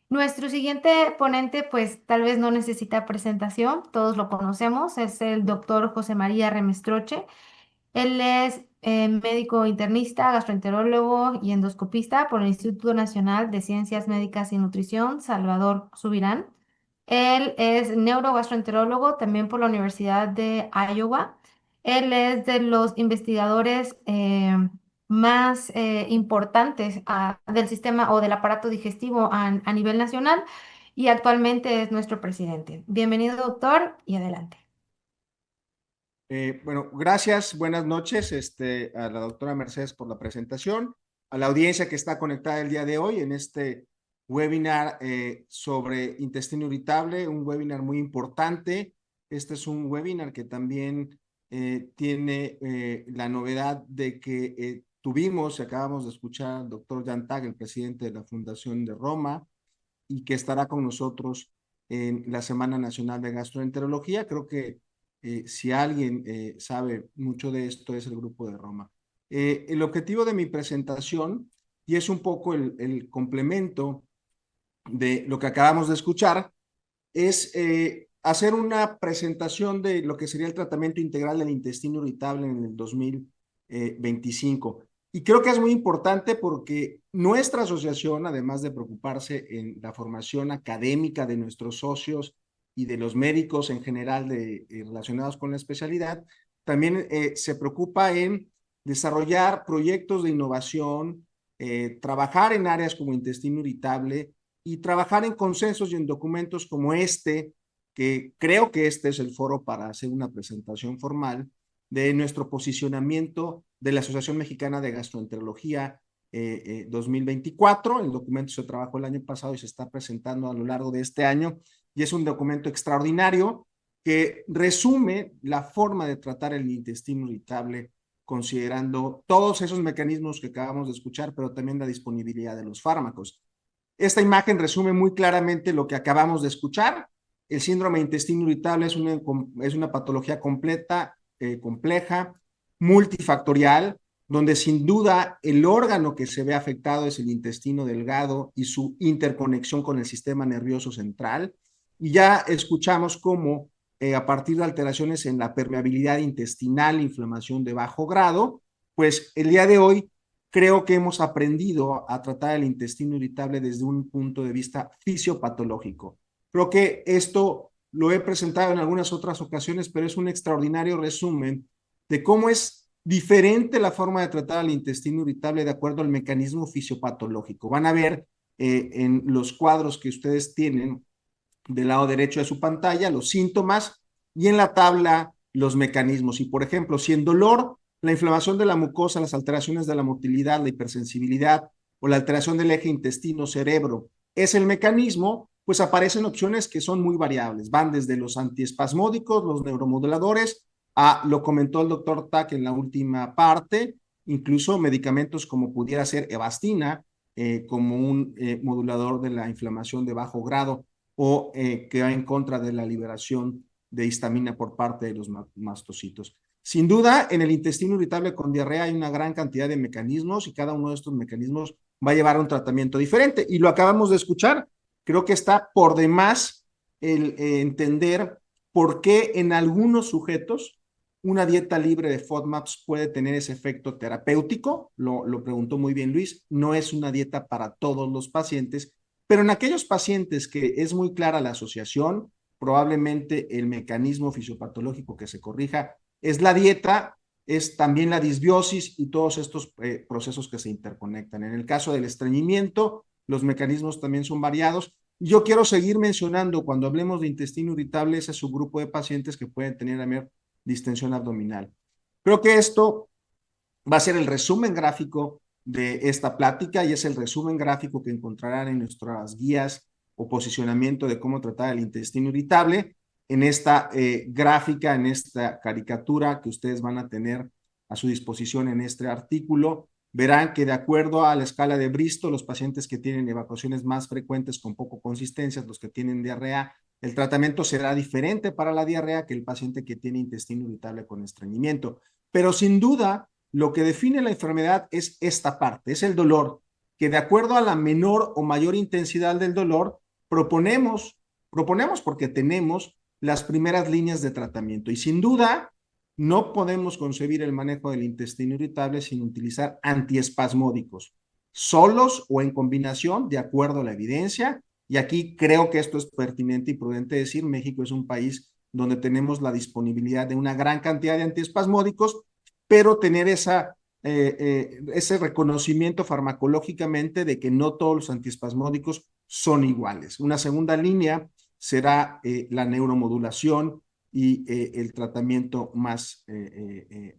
[SPEAKER 1] Nuestro siguiente ponente, pues tal vez no necesita presentación, todos lo conocemos, es el doctor José María Remestroche. Él es médico internista, gastroenterólogo y endoscopista por el Instituto Nacional de Ciencias Médicas y Nutrición, Salvador Subirán. Él es neurogastroenterólogo también por la Universidad de Iowa. Él es de los investigadores más importantes del sistema o del aparato digestivo a nivel nacional y actualmente es nuestro presidente. Bienvenido, doctor, y adelante.
[SPEAKER 4] Bueno, gracias, buenas noches a la doctora Mercedes por la presentación, a la audiencia que está conectada el día de hoy en este webinar sobre intestino irritable, un webinar muy importante. Este es un webinar que también tiene la novedad de que acabamos de escuchar al doctor Jan Tak, el presidente de la Fundación de Roma, y que estará con nosotros en la Semana Nacional de Gastroenterología. Creo que si alguien sabe mucho de esto es el Grupo de Roma. El objetivo de mi presentación, y es un poco el complemento de lo que acabamos de escuchar, es hacer una presentación de lo que sería el tratamiento integral del intestino irritable en el 2025. Y creo que es muy importante porque nuestra asociación, además de preocuparse en la formación académica de nuestros socios y de los médicos en general relacionados con la especialidad, también se preocupa en desarrollar proyectos de innovación, trabajar en áreas como intestino irritable y trabajar en consensos y en documentos como este, que creo que este es el foro para hacer una presentación formal de nuestro posicionamiento de la Asociación Mexicana de Gastroenterología 2024. El documento se trabajó el año pasado y se está presentando a lo largo de este año, y es un documento extraordinario que resume la forma de tratar el intestino irritable considerando todos esos mecanismos que acabamos de escuchar, pero también la disponibilidad de los fármacos. Esta imagen resume muy claramente lo que acabamos de escuchar. El síndrome de intestino irritable es una patología compleja, multifactorial, donde sin duda el órgano que se ve afectado es el intestino delgado y su interconexión con el sistema nervioso central. Y ya escuchamos cómo a partir de alteraciones en la permeabilidad intestinal, inflamación de bajo grado, pues el día de hoy creo que hemos aprendido a tratar el intestino irritable desde un punto de vista fisiopatológico. Creo que esto lo he presentado en algunas otras ocasiones, pero es un extraordinario resumen de cómo es diferente la forma de tratar el intestino irritable de acuerdo al mecanismo fisiopatológico. Van a ver en los cuadros que ustedes tienen del lado derecho de su pantalla los síntomas y en la tabla los mecanismos. Y por ejemplo, si en dolor, la inflamación de la mucosa, las alteraciones de la motilidad, la hipersensibilidad o la alteración del eje intestino-cerebro es el mecanismo, pues aparecen opciones que son muy variables. Van desde los antiespasmódicos, los neuromoduladores, lo comentó el doctor Tak en la última parte, incluso medicamentos como pudiera ser Evastina, como un modulador de la inflamación de bajo grado, o que va en contra de la liberación de histamina por parte de los mastocitos. Sin duda, en el intestino irritable con diarrea hay una gran cantidad de mecanismos y cada uno de estos mecanismos va a llevar a un tratamiento diferente. Y lo acabamos de escuchar. Creo que está por demás el entender por qué en algunos sujetos una dieta libre de FODMAPs puede tener ese efecto terapéutico. Lo preguntó muy bien Luis. No es una dieta para todos los pacientes, pero en aquellos pacientes que es muy clara la asociación, probablemente el mecanismo fisiopatológico que se corrija es la dieta, es también la disbiosis y todos estos procesos que se interconectan. En el caso del estreñimiento, los mecanismos también son variados. Yo quiero seguir mencionando, cuando hablemos de intestino irritable, ese subgrupo de pacientes que pueden tener distensión abdominal. Creo que esto va a ser el resumen gráfico de esta plática y es el resumen gráfico que encontrarán en nuestras guías o posicionamiento de cómo tratar el intestino irritable. En esta gráfica, en esta caricatura que ustedes van a tener a su disposición en este artículo, verán que de acuerdo a la escala de Bristol, los pacientes que tienen evacuaciones más frecuentes con poco consistencia, los que tienen diarrea, el tratamiento será diferente para la diarrea que el paciente que tiene intestino irritable con estreñimiento. Pero sin duda, lo que define la enfermedad es esta parte, es el dolor, que de acuerdo a la menor o mayor intensidad del dolor, proponemos porque tenemos las primeras líneas de tratamiento. Y sin duda, no podemos concebir el manejo del intestino irritable sin utilizar antiespasmódicos, solos o en combinación, de acuerdo a la evidencia. Y aquí creo que esto es pertinente y prudente decir, México es un país donde tenemos la disponibilidad de una gran cantidad de antiespasmódicos, pero tener ese reconocimiento farmacológicamente de que no todos los antiespasmódicos son iguales. Una segunda línea será la neuromodulación y el tratamiento más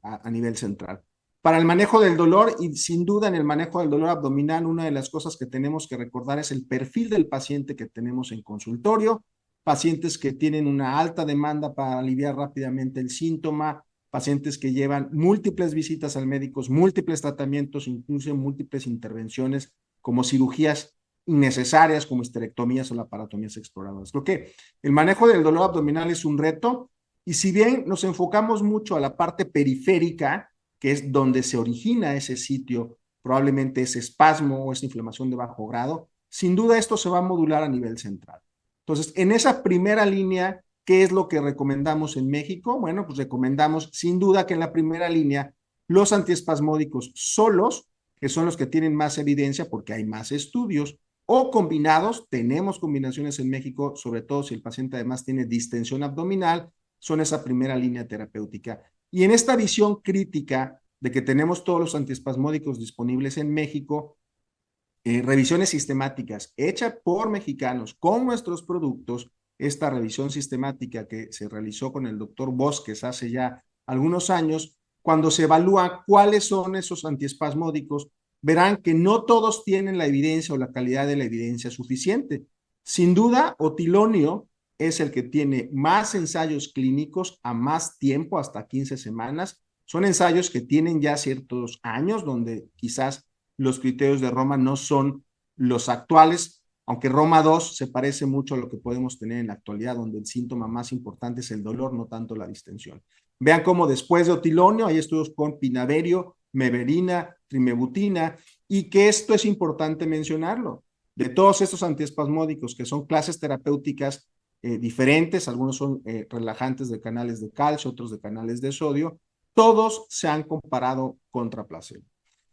[SPEAKER 4] a nivel central. Para el manejo del dolor, y sin duda en el manejo del dolor abdominal, una de las cosas que tenemos que recordar es el perfil del paciente que tenemos en consultorio, pacientes que tienen una alta demanda para aliviar rápidamente el síntoma, pacientes que llevan múltiples visitas al médico, múltiples tratamientos, incluso múltiples intervenciones como cirugías innecesarias como histerectomías o laparotomías exploradoras. Creo que el manejo del dolor abdominal es un reto y si bien nos enfocamos mucho a la parte periférica, que es donde se origina ese sitio, probablemente ese espasmo o esa inflamación de bajo grado, sin duda esto se va a modular a nivel central. Entonces, en esa primera línea, ¿qué es lo que recomendamos en México? Bueno, pues recomendamos sin duda que en la primera línea los antiespasmódicos solos, que son los que tienen más evidencia porque hay más estudios, o combinados, tenemos combinaciones en México, sobre todo si el paciente además tiene distensión abdominal, son esa primera línea terapéutica. Y en esta visión crítica de que tenemos todos los antiespasmódicos disponibles en México, revisiones sistemáticas hechas por mexicanos con nuestros productos, esta revisión sistemática que se realizó con el doctor Bosques hace ya algunos años, cuando se evalúa cuáles son esos antiespasmódicos, verán que no todos tienen la evidencia o la calidad de la evidencia suficiente. Sin duda, otilonio es el que tiene más ensayos clínicos a más tiempo, hasta 15 semanas. Son ensayos que tienen ya ciertos años, donde quizás los criterios de Roma no son los actuales, aunque Roma 2 se parece mucho a lo que podemos tener en la actualidad, donde el síntoma más importante es el dolor, no tanto la distensión. Vean cómo después de otilonio hay estudios con pinaverio, meverina, trimebutina, y que esto es importante mencionarlo. De todos estos antiespasmódicos, que son clases terapéuticas diferentes, algunos son relajantes de canales de calcio, otros de canales de sodio, todos se han comparado contra placebo.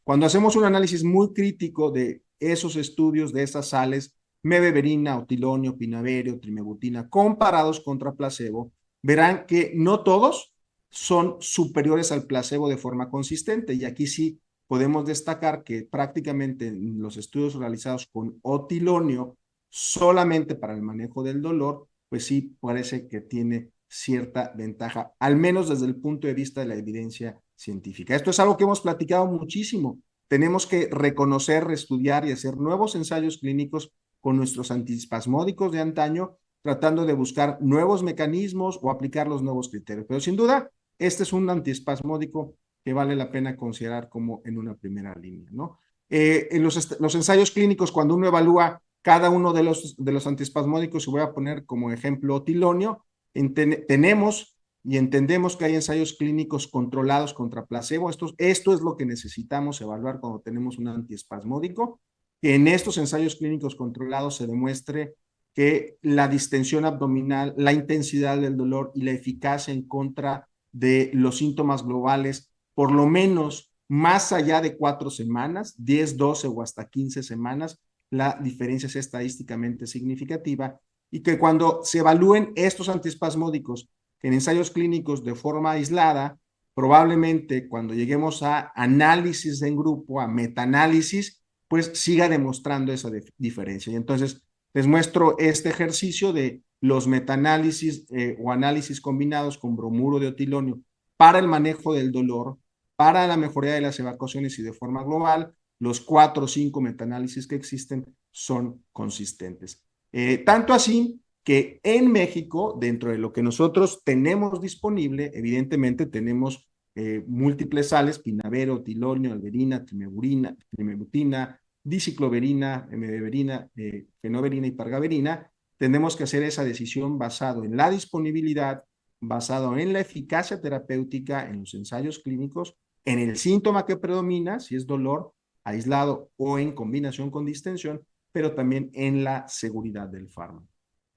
[SPEAKER 4] Cuando hacemos un análisis muy crítico de esos estudios, de esas sales, mebeverina, otilonio, pinaverio, trimebutina, comparados contra placebo, verán que no todos son superiores al placebo de forma consistente. Y aquí sí podemos destacar que prácticamente en los estudios realizados con otilonio, solamente para el manejo del dolor, pues sí parece que tiene cierta ventaja, al menos desde el punto de vista de la evidencia científica. Esto es algo que hemos platicado muchísimo. Tenemos que reconocer, reestudiar y hacer nuevos ensayos clínicos con nuestros antiespasmódicos de antaño, tratando de buscar nuevos mecanismos o aplicar los nuevos criterios. Pero sin duda, este es un antiespasmódico que vale la pena considerar como en una primera línea, ¿no? En los ensayos clínicos, cuando uno evalúa cada uno de los antiespasmódicos, y voy a poner como ejemplo otilonio, tenemos y entendemos que hay ensayos clínicos controlados contra placebo. Esto es lo que necesitamos evaluar cuando tenemos un antiespasmódico, que en estos ensayos clínicos controlados se demuestre que la distensión abdominal, la intensidad del dolor y la eficacia en contra de los síntomas globales, por lo menos más allá de 4 semanas, 10, 12 o hasta 15 semanas, la diferencia es estadísticamente significativa y que cuando se evalúen estos antiespasmódicos en ensayos clínicos de forma aislada, probablemente cuando lleguemos a análisis en grupo, a metaanálisis, pues siga demostrando esa diferencia. Y entonces les muestro este ejercicio de los metaanálisis o análisis combinados con bromuro de otilonio para el manejo del dolor, para la mejoría de las evacuaciones y de forma global. Los 4 o 5 metaanálisis que existen son consistentes. Tanto así que en México, dentro de lo que nosotros tenemos disponible, evidentemente tenemos múltiples sales, pinavero, tilonio, alberina, trimebutina, dicicloverina, medeverina, fenoverina y pargaverina. Tenemos que hacer esa decisión basado en la disponibilidad, basado en la eficacia terapéutica, en los ensayos clínicos, en el síntoma que predomina, si es dolor aislado o en combinación con distensión, pero también en la seguridad del fármaco.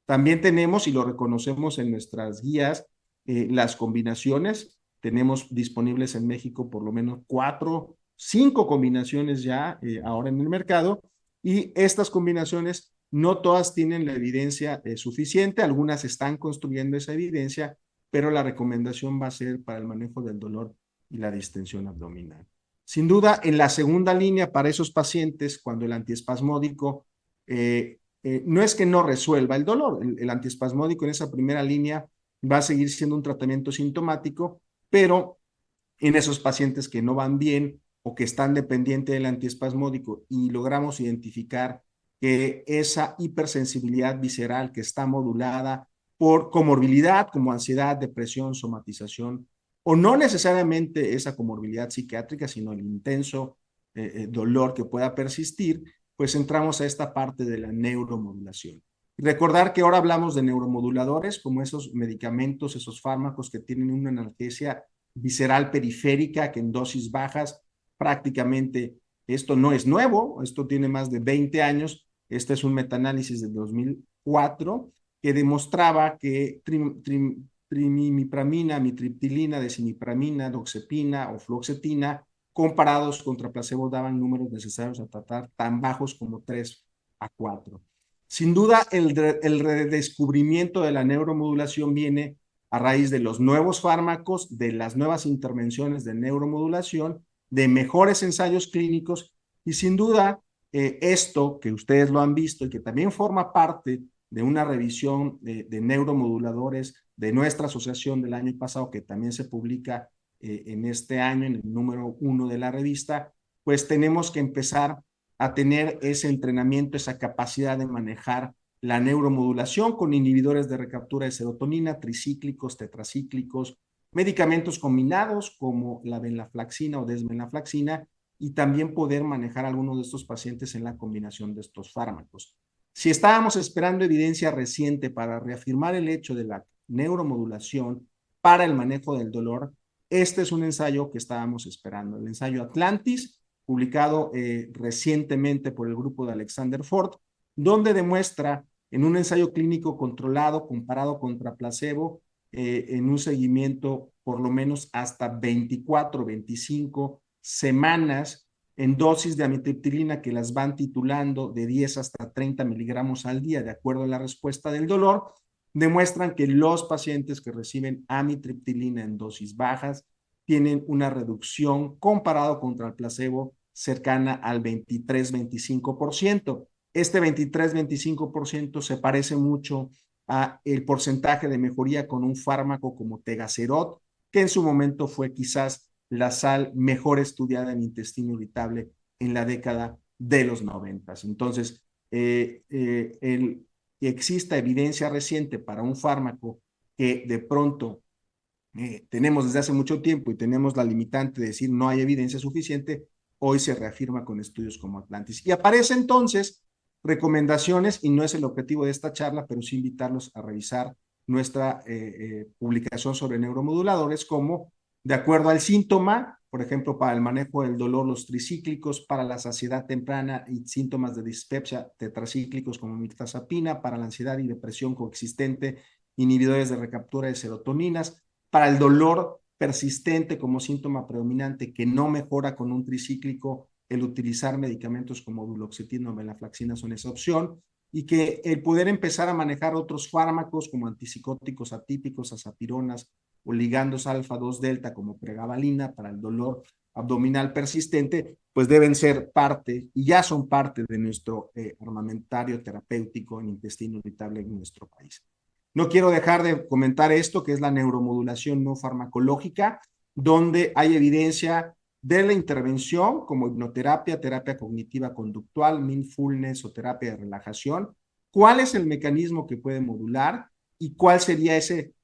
[SPEAKER 4] También tenemos, y lo reconocemos en nuestras guías, las combinaciones. Tenemos disponibles en México por lo menos 4, 5 combinaciones ya ahora en el mercado, y estas combinaciones no todas tienen la evidencia suficiente, algunas están construyendo esa evidencia, pero la recomendación va a ser para el manejo del dolor y la distensión abdominal. Sin duda, en la segunda línea para esos pacientes, cuando el antiespasmódico no es que no resuelva el dolor, el antiespasmódico en esa primera línea va a seguir siendo un tratamiento sintomático, pero en esos pacientes que no van bien o que están dependientes del antiespasmódico y logramos identificar que esa hipersensibilidad visceral que está modulada por comorbilidad como ansiedad, depresión, somatización, o no necesariamente esa comorbilidad psiquiátrica, sino el intenso dolor que pueda persistir, pues entramos a esta parte de la neuromodulación. Recordar que ahora hablamos de neuromoduladores, como esos medicamentos, esos fármacos que tienen una analgesia visceral periférica, que en dosis bajas prácticamente esto no es nuevo, esto tiene más de 20 años. Este es un metaanálisis de 2004 que demostraba que trimimipramina, mitriptilina, decimipramina, doxepina o fluoxetina comparados contra placebo daban números necesarios a tratar tan bajos como 3 a 4. Sin duda, el redescubrimiento de la neuromodulación viene a raíz de los nuevos fármacos, de las nuevas intervenciones de neuromodulación, de mejores ensayos clínicos y sin duda esto que ustedes lo han visto y que también forma parte de una revisión de neuromoduladores de nuestra asociación del año pasado, que también se publica en este año, en el número 1 de la revista, pues tenemos que empezar a tener ese entrenamiento, esa capacidad de manejar la neuromodulación con inhibidores de recaptura de serotonina, tricíclicos, tetracíclicos, medicamentos combinados como la venlafaxina o desvenlafaxina, y también poder manejar a algunos de estos pacientes en la combinación de estos fármacos. Si estábamos esperando evidencia reciente para reafirmar el hecho de la neuromodulación para el manejo del dolor, este es un ensayo que estábamos esperando, el ensayo Atlantis, publicado recientemente por el grupo de Alexander Ford, donde demuestra en un ensayo clínico controlado comparado contra placebo, en un seguimiento por lo menos hasta 24, 25 semanas, en dosis de amitriptilina que las van titulando de 10 hasta 30 miligramos al día, de acuerdo a la respuesta del dolor, demuestran que los pacientes que reciben amitriptilina en dosis bajas tienen una reducción comparado contra el placebo cercana al 23-25%. Este 23-25% se parece mucho a el porcentaje de mejoría con un fármaco como Tegaserot, que en su momento fue quizás la sal mejor estudiada en intestino irritable en la década de los 90. Entonces, que exista evidencia reciente para un fármaco que de pronto tenemos desde hace mucho tiempo y tenemos la limitante de decir no hay evidencia suficiente, hoy se reafirma con estudios como Atlantis. Y aparece entonces recomendaciones, y no es el objetivo de esta charla, pero sí invitarlos a revisar nuestra publicación sobre neuromoduladores, como de acuerdo al síntoma, por ejemplo, para el manejo del dolor, los tricíclicos, para la saciedad temprana y síntomas de dispepsia, tetracíclicos como mirtazapina, para la ansiedad y depresión coexistente, inhibidores de recaptura de serotoninas, para el dolor persistente como síntoma predominante que no mejora con un tricíclico, el utilizar medicamentos como duloxetina o venlafaxina son esa opción. y que el poder empezar a manejar otros fármacos como antipsicóticos atípicos, azapironas o ligandos alfa 2 delta como pregabalina para el dolor abdominal persistente, pues deben ser parte y ya son parte de nuestro armamentario terapéutico en intestino irritable en nuestro país. No quiero dejar de comentar esto, que es la neuromodulación no farmacológica, donde hay evidencia de la intervención como hipnoterapia, terapia cognitiva conductual, mindfulness o terapia de relajación. ¿Cuál es el mecanismo que puede modular y cuál sería ese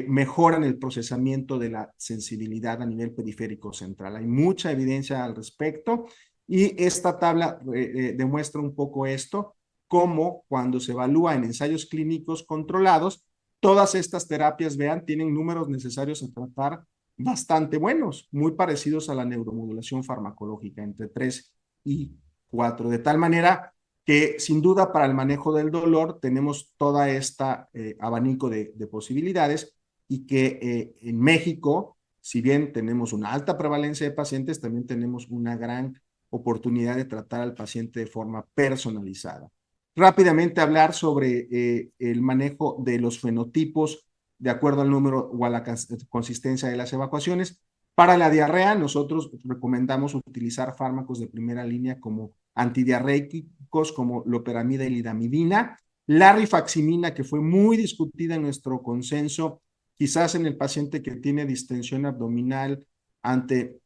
[SPEAKER 4] mejora en el procesamiento de la sensibilidad a nivel periférico central? Hay mucha evidencia al respecto y esta tabla demuestra un poco esto, cómo cuando se evalúa en ensayos clínicos controlados, todas estas terapias, vean, tienen números necesarios a tratar bastante buenos, muy parecidos a la neuromodulación farmacológica, entre 3 y 4, de tal manera que sin duda para el manejo del dolor tenemos toda esta abanico de posibilidades y que en México, si bien tenemos una alta prevalencia de pacientes, también tenemos una gran oportunidad de tratar al paciente de forma personalizada. Rápidamente hablar sobre el manejo de los fenotipos de acuerdo al número o a la consistencia de las evacuaciones. Para la diarrea, nosotros recomendamos utilizar fármacos de primera línea como antidiarreicos, como loperamida y lidamidina. La rifaximina, que fue muy discutida en nuestro consenso, quizás en el paciente que tiene distensión abdominal ante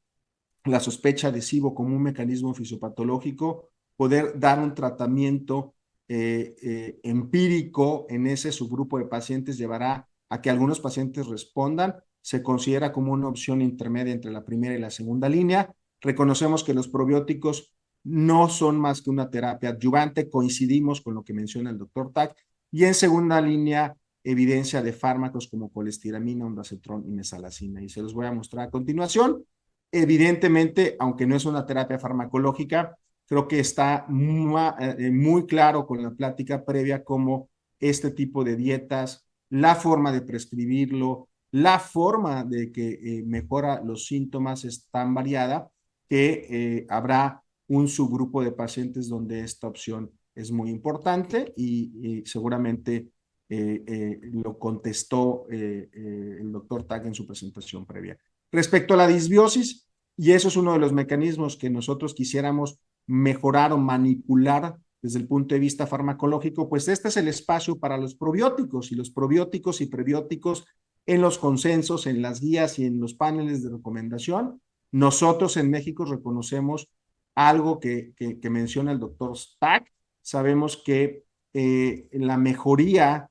[SPEAKER 4] la sospecha de SIBO como un mecanismo fisiopatológico, poder dar un tratamiento empírico en ese subgrupo de pacientes llevará a que algunos pacientes respondan. Se considera como una opción intermedia entre la primera y la segunda línea. Reconocemos que los probióticos no son más que una terapia adyuvante, coincidimos con lo que menciona el doctor Tack, y en segunda línea, evidencia de fármacos como colestiramina, ondansetron y mesalazina, y se los voy a mostrar a continuación. Evidentemente, aunque no es una terapia farmacológica, creo que está muy claro con la plática previa cómo este tipo de dietas, la forma de prescribirlo, la forma de que mejora los síntomas es tan variada que habrá un subgrupo de pacientes donde esta opción es muy importante y seguramente lo contestó el doctor Tack en su presentación previa. Respecto a la disbiosis, y eso es uno de los mecanismos que nosotros quisiéramos mejorar o manipular desde el punto de vista farmacológico, pues este es el espacio para los probióticos, y los probióticos y prebióticos en los consensos, en las guías y en los paneles de recomendación. Nosotros en México reconocemos algo que menciona el doctor Stack. Sabemos que la mejoría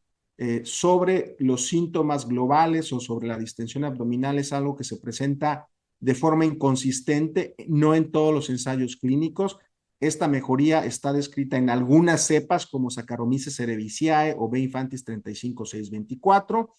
[SPEAKER 4] sobre los síntomas globales o sobre la distensión abdominal es algo que se presenta de forma inconsistente, no en todos los ensayos clínicos. Esta mejoría está descrita en algunas cepas como Saccharomyces cerevisiae o B. infantis 35624.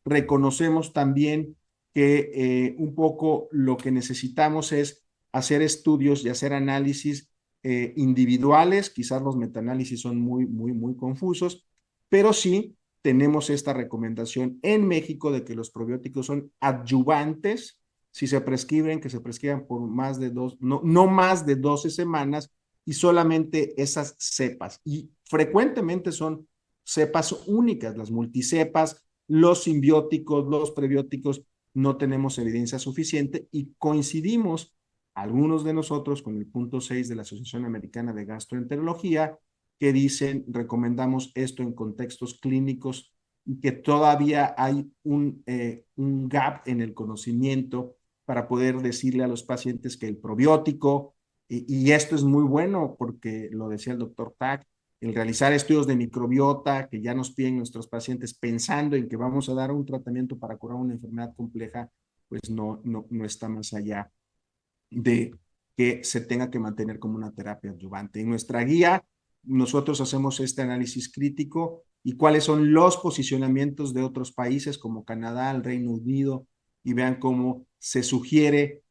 [SPEAKER 4] Reconocemos también que un poco lo que necesitamos es hacer estudios y hacer análisis individuales. Quizás los metaanálisis son muy confusos, pero sí tenemos esta recomendación en México de que los probióticos son adyuvantes. Si se prescriben, que se prescriban por más de no más de 12 semanas y solamente esas cepas. Y frecuentemente son cepas únicas, las multicepas, los simbióticos, los prebióticos, no tenemos evidencia suficiente y coincidimos algunos de nosotros con el punto 6 de la Asociación Americana de Gastroenterología, que dicen, recomendamos esto en contextos clínicos y que todavía hay un gap en el conocimiento para poder decirle a los pacientes que el probiótico, y esto es muy bueno porque lo decía el doctor Tack, el realizar estudios de microbiota que ya nos piden nuestros pacientes pensando en que vamos a dar un tratamiento para curar una enfermedad compleja, pues no está más allá de que se tenga que mantener como una terapia adyuvante. En nuestra guía, nosotros hacemos este análisis crítico y cuáles son los posicionamientos de otros países como Canadá, el Reino Unido, y vean cómo se sugiere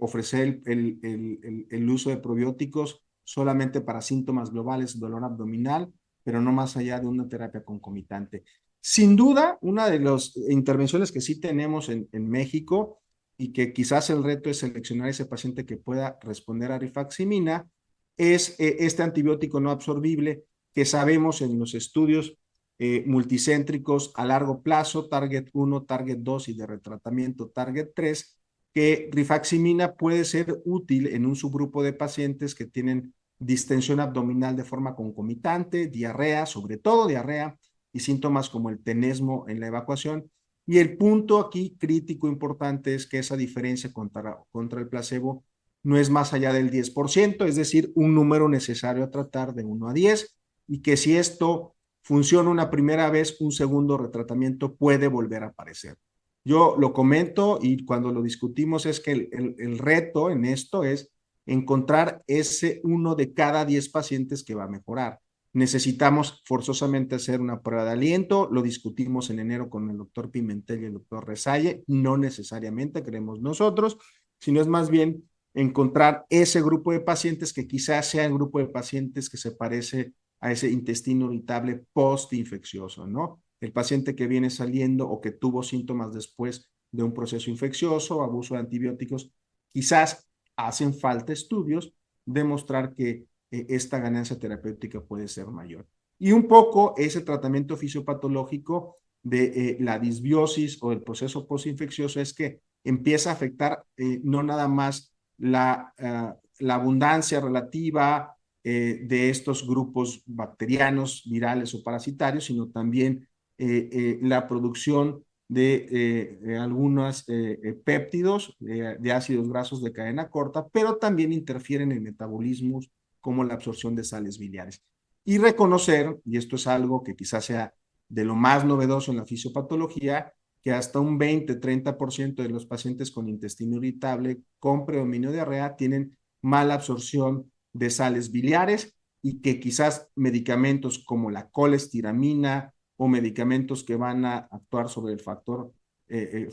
[SPEAKER 4] ofrecer el uso de probióticos solamente para síntomas globales, dolor abdominal, pero no más allá de una terapia concomitante. Sin duda, una de las intervenciones que sí tenemos en México y que quizás el reto es seleccionar ese paciente que pueda responder a rifaximina, es este antibiótico no absorbible que sabemos en los estudios multicéntricos a largo plazo, Target 1, Target 2 y de retratamiento Target 3, que rifaximina puede ser útil en un subgrupo de pacientes que tienen distensión abdominal de forma concomitante, diarrea, sobre todo diarrea, y síntomas como el tenesmo en la evacuación. Y el punto aquí crítico importante es que esa diferencia contra el placebo no es más allá del 10%, es decir, un número necesario a tratar de 1 a 10, y que si esto funciona una primera vez, un segundo retratamiento puede volver a aparecer. Yo lo comento y cuando lo discutimos es que el reto en esto es encontrar ese 1 de cada 10 pacientes que va a mejorar. Necesitamos forzosamente hacer una prueba de aliento, lo discutimos en enero con el doctor Pimentel y el doctor Resalle, no necesariamente creemos nosotros, sino es más bien encontrar ese grupo de pacientes que quizás sea el grupo de pacientes que se parece a ese intestino irritable post-infeccioso, ¿no? El paciente que viene saliendo o que tuvo síntomas después de un proceso infeccioso, abuso de antibióticos, quizás hacen falta estudios demostrar que esta ganancia terapéutica puede ser mayor. Y un poco ese tratamiento fisiopatológico de la disbiosis o el proceso postinfeccioso es que empieza a afectar no nada más la abundancia relativa de estos grupos bacterianos, virales o parasitarios, sino también la producción de algunos péptidos de ácidos grasos de cadena corta, pero también interfieren en metabolismos como la absorción de sales biliares. Y reconocer, y esto es algo que quizás sea de lo más novedoso en la fisiopatología, que hasta un 20-30% de los pacientes con intestino irritable con predominio de diarrea tienen mala absorción de sales biliares y que quizás medicamentos como la colestiramina o medicamentos que van a actuar sobre el factor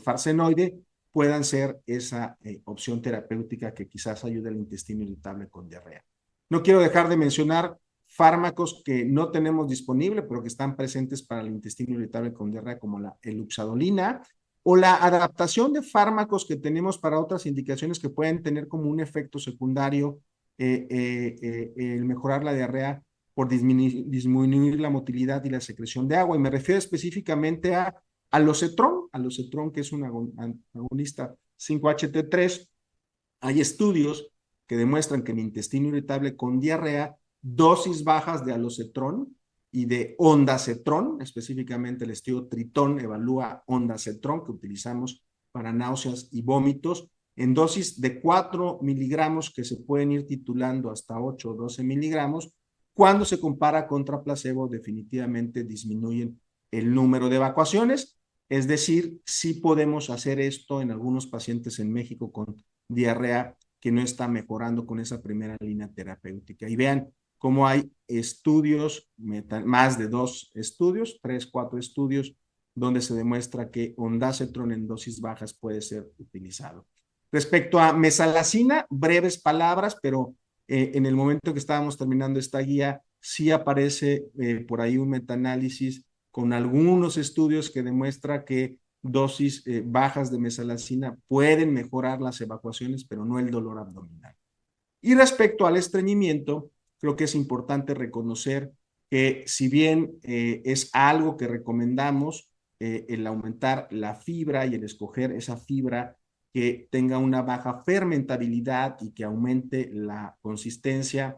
[SPEAKER 4] farsenoide puedan ser esa opción terapéutica que quizás ayude al intestino irritable con diarrea. No quiero dejar de mencionar fármacos que no tenemos disponible, pero que están presentes para el intestino irritable con diarrea, como la eluxadolina, o la adaptación de fármacos que tenemos para otras indicaciones que pueden tener como un efecto secundario el mejorar la diarrea por disminuir la motilidad y la secreción de agua. Y me refiero específicamente a alocetrón, que es un agonista 5-HT3. Hay estudios que demuestran que en intestino irritable con diarrea, dosis bajas de alocetrón y de ondacetrón, específicamente el estudio Tritón evalúa ondacetrón que utilizamos para náuseas y vómitos, en dosis de 4 miligramos que se pueden ir titulando hasta 8 o 12 miligramos, cuando se compara contra placebo definitivamente disminuyen el número de evacuaciones, es decir, sí podemos hacer esto en algunos pacientes en México con diarrea que no está mejorando con esa primera línea terapéutica. Y vean cómo hay estudios, más de 2 estudios, 3, 4 estudios, donde se demuestra que ondansetron en dosis bajas puede ser utilizado. Respecto a mesalazina, breves palabras, pero en el momento que estábamos terminando esta guía, sí aparece por ahí un metaanálisis con algunos estudios que demuestra que dosis bajas de mesalazina pueden mejorar las evacuaciones, pero no el dolor abdominal. Y respecto al estreñimiento, creo que es importante reconocer que si bien es algo que recomendamos, el aumentar la fibra y el escoger esa fibra que tenga una baja fermentabilidad y que aumente la consistencia,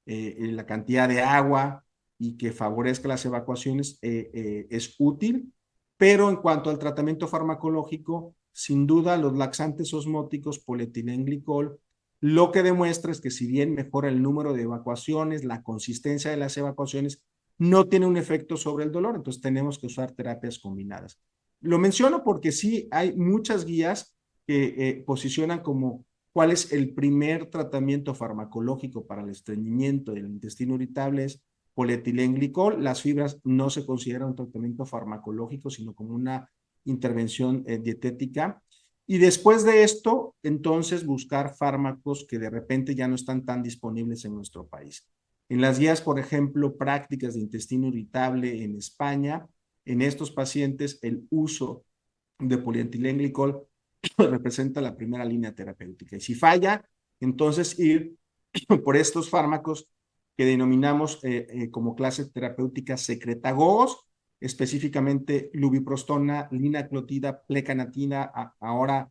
[SPEAKER 4] la cantidad de agua y que favorezca las evacuaciones, es útil. Pero en cuanto al tratamiento farmacológico, sin duda los laxantes osmóticos, polietilenglicol, lo que demuestra es que si bien mejora el número de evacuaciones, la consistencia de las evacuaciones, no tiene un efecto sobre el dolor, entonces tenemos que usar terapias combinadas. Lo menciono porque sí hay muchas guías que posicionan como cuál es el primer tratamiento farmacológico para el estreñimiento del intestino irritable, es polietilenglicol. Las fibras no se considera un tratamiento farmacológico, sino como una intervención dietética. Y después de esto, entonces buscar fármacos que de repente ya no están tan disponibles en nuestro país. En las guías, por ejemplo, prácticas de intestino irritable en España, en estos pacientes el uso de polietilenglicol representa la primera línea terapéutica. Y si falla, entonces ir por estos fármacos que denominamos como clase terapéutica secretagogos, específicamente lubiprostona, linaclotida, plecanatina, ahora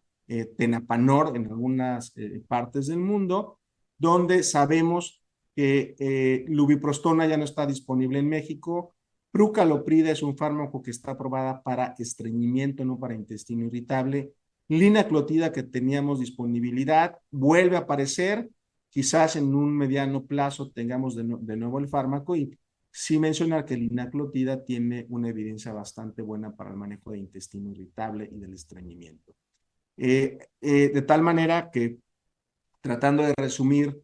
[SPEAKER 4] tenapanor en algunas partes del mundo, donde sabemos que lubiprostona ya no está disponible en México. Prucaloprida es un fármaco que está aprobada para estreñimiento, no para intestino irritable. Linaclotida, que teníamos disponibilidad, vuelve a aparecer. Quizás en un mediano plazo tengamos de nuevo el fármaco, y sí mencionar que la linaclotida tiene una evidencia bastante buena para el manejo de intestino irritable y del estreñimiento. De tal manera que, tratando de resumir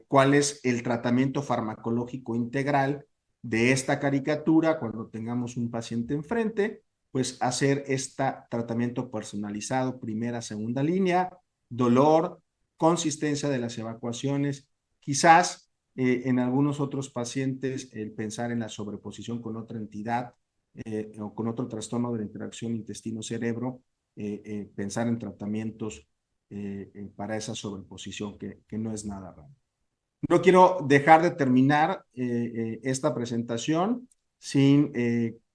[SPEAKER 4] cuál es el tratamiento farmacológico integral de esta caricatura cuando tengamos un paciente enfrente, pues hacer este tratamiento personalizado, primera, segunda línea, dolor, consistencia de las evacuaciones, quizás en algunos otros pacientes el pensar en la sobreposición con otra entidad o con otro trastorno de la interacción intestino-cerebro, pensar en tratamientos para esa sobreposición que no es nada raro. No quiero dejar de terminar esta presentación sin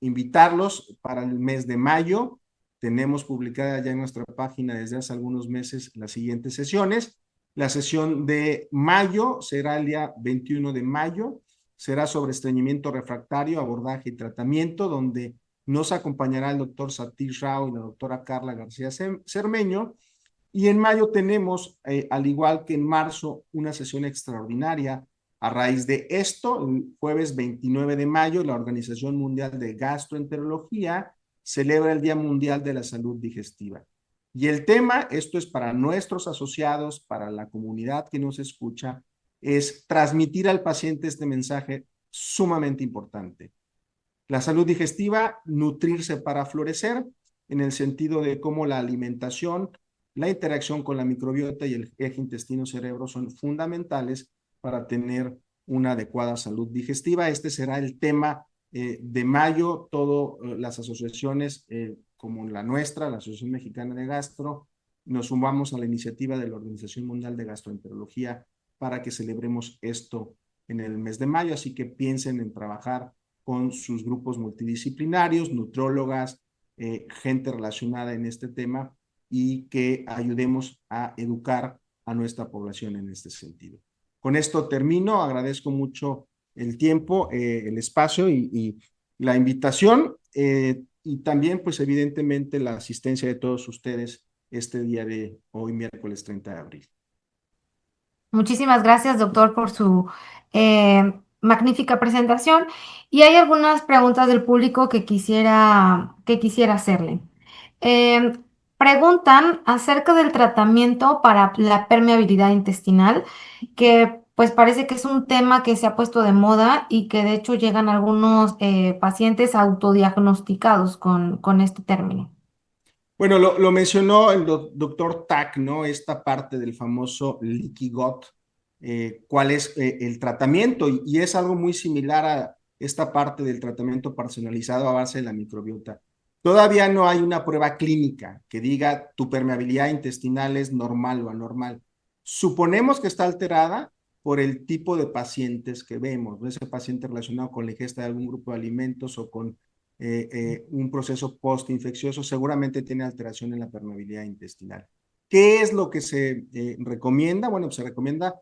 [SPEAKER 4] invitarlos para el mes de mayo. Tenemos publicada ya en nuestra página desde hace algunos meses las siguientes sesiones. La sesión de mayo será el día 21 de mayo, será sobre estreñimiento refractario, abordaje y tratamiento, donde nos acompañará el doctor Satish Rao y la doctora Carla García Cermeño. Y en mayo tenemos, al igual que en marzo, una sesión extraordinaria. A raíz de esto, el jueves 29 de mayo, la Organización Mundial de Gastroenterología celebra el Día Mundial de la Salud Digestiva. Y el tema, esto es para nuestros asociados, para la comunidad que nos escucha, es transmitir al paciente este mensaje sumamente importante. La salud digestiva, nutrirse para florecer, en el sentido de cómo la alimentación, la interacción con la microbiota y el eje intestino-cerebro son fundamentales para tener una adecuada salud digestiva. Este será el tema de mayo. Todas las asociaciones como la nuestra, la Asociación Mexicana de Gastro, nos sumamos a la iniciativa de la Organización Mundial de Gastroenterología para que celebremos esto en el mes de mayo. Así que piensen en trabajar con sus grupos multidisciplinarios, nutriólogas, gente relacionada en este tema, y que ayudemos a educar a nuestra población en este sentido. Con esto termino, agradezco mucho el tiempo, el espacio y la invitación, y también pues evidentemente la asistencia de todos ustedes este día de hoy, miércoles 30 de abril.
[SPEAKER 1] Muchísimas gracias, doctor, por su magnífica presentación. Y hay algunas preguntas del público que quisiera hacerle. Eh, Preguntan acerca del tratamiento para la permeabilidad intestinal, que pues parece que es un tema que se ha puesto de moda y que de hecho llegan algunos pacientes autodiagnosticados con este término.
[SPEAKER 4] Bueno, lo mencionó el doctor Tack, ¿no? Esta parte del famoso leaky gut, cuál es el tratamiento, y es algo muy similar a esta parte del tratamiento personalizado a base de la microbiota. Todavía no hay una prueba clínica que diga tu permeabilidad intestinal es normal o anormal. Suponemos que está alterada por el tipo de pacientes que vemos, ¿no? Ese paciente relacionado con la ingesta de algún grupo de alimentos o con un proceso postinfeccioso seguramente tiene alteración en la permeabilidad intestinal. ¿Qué es lo que se recomienda? Bueno, pues se recomienda,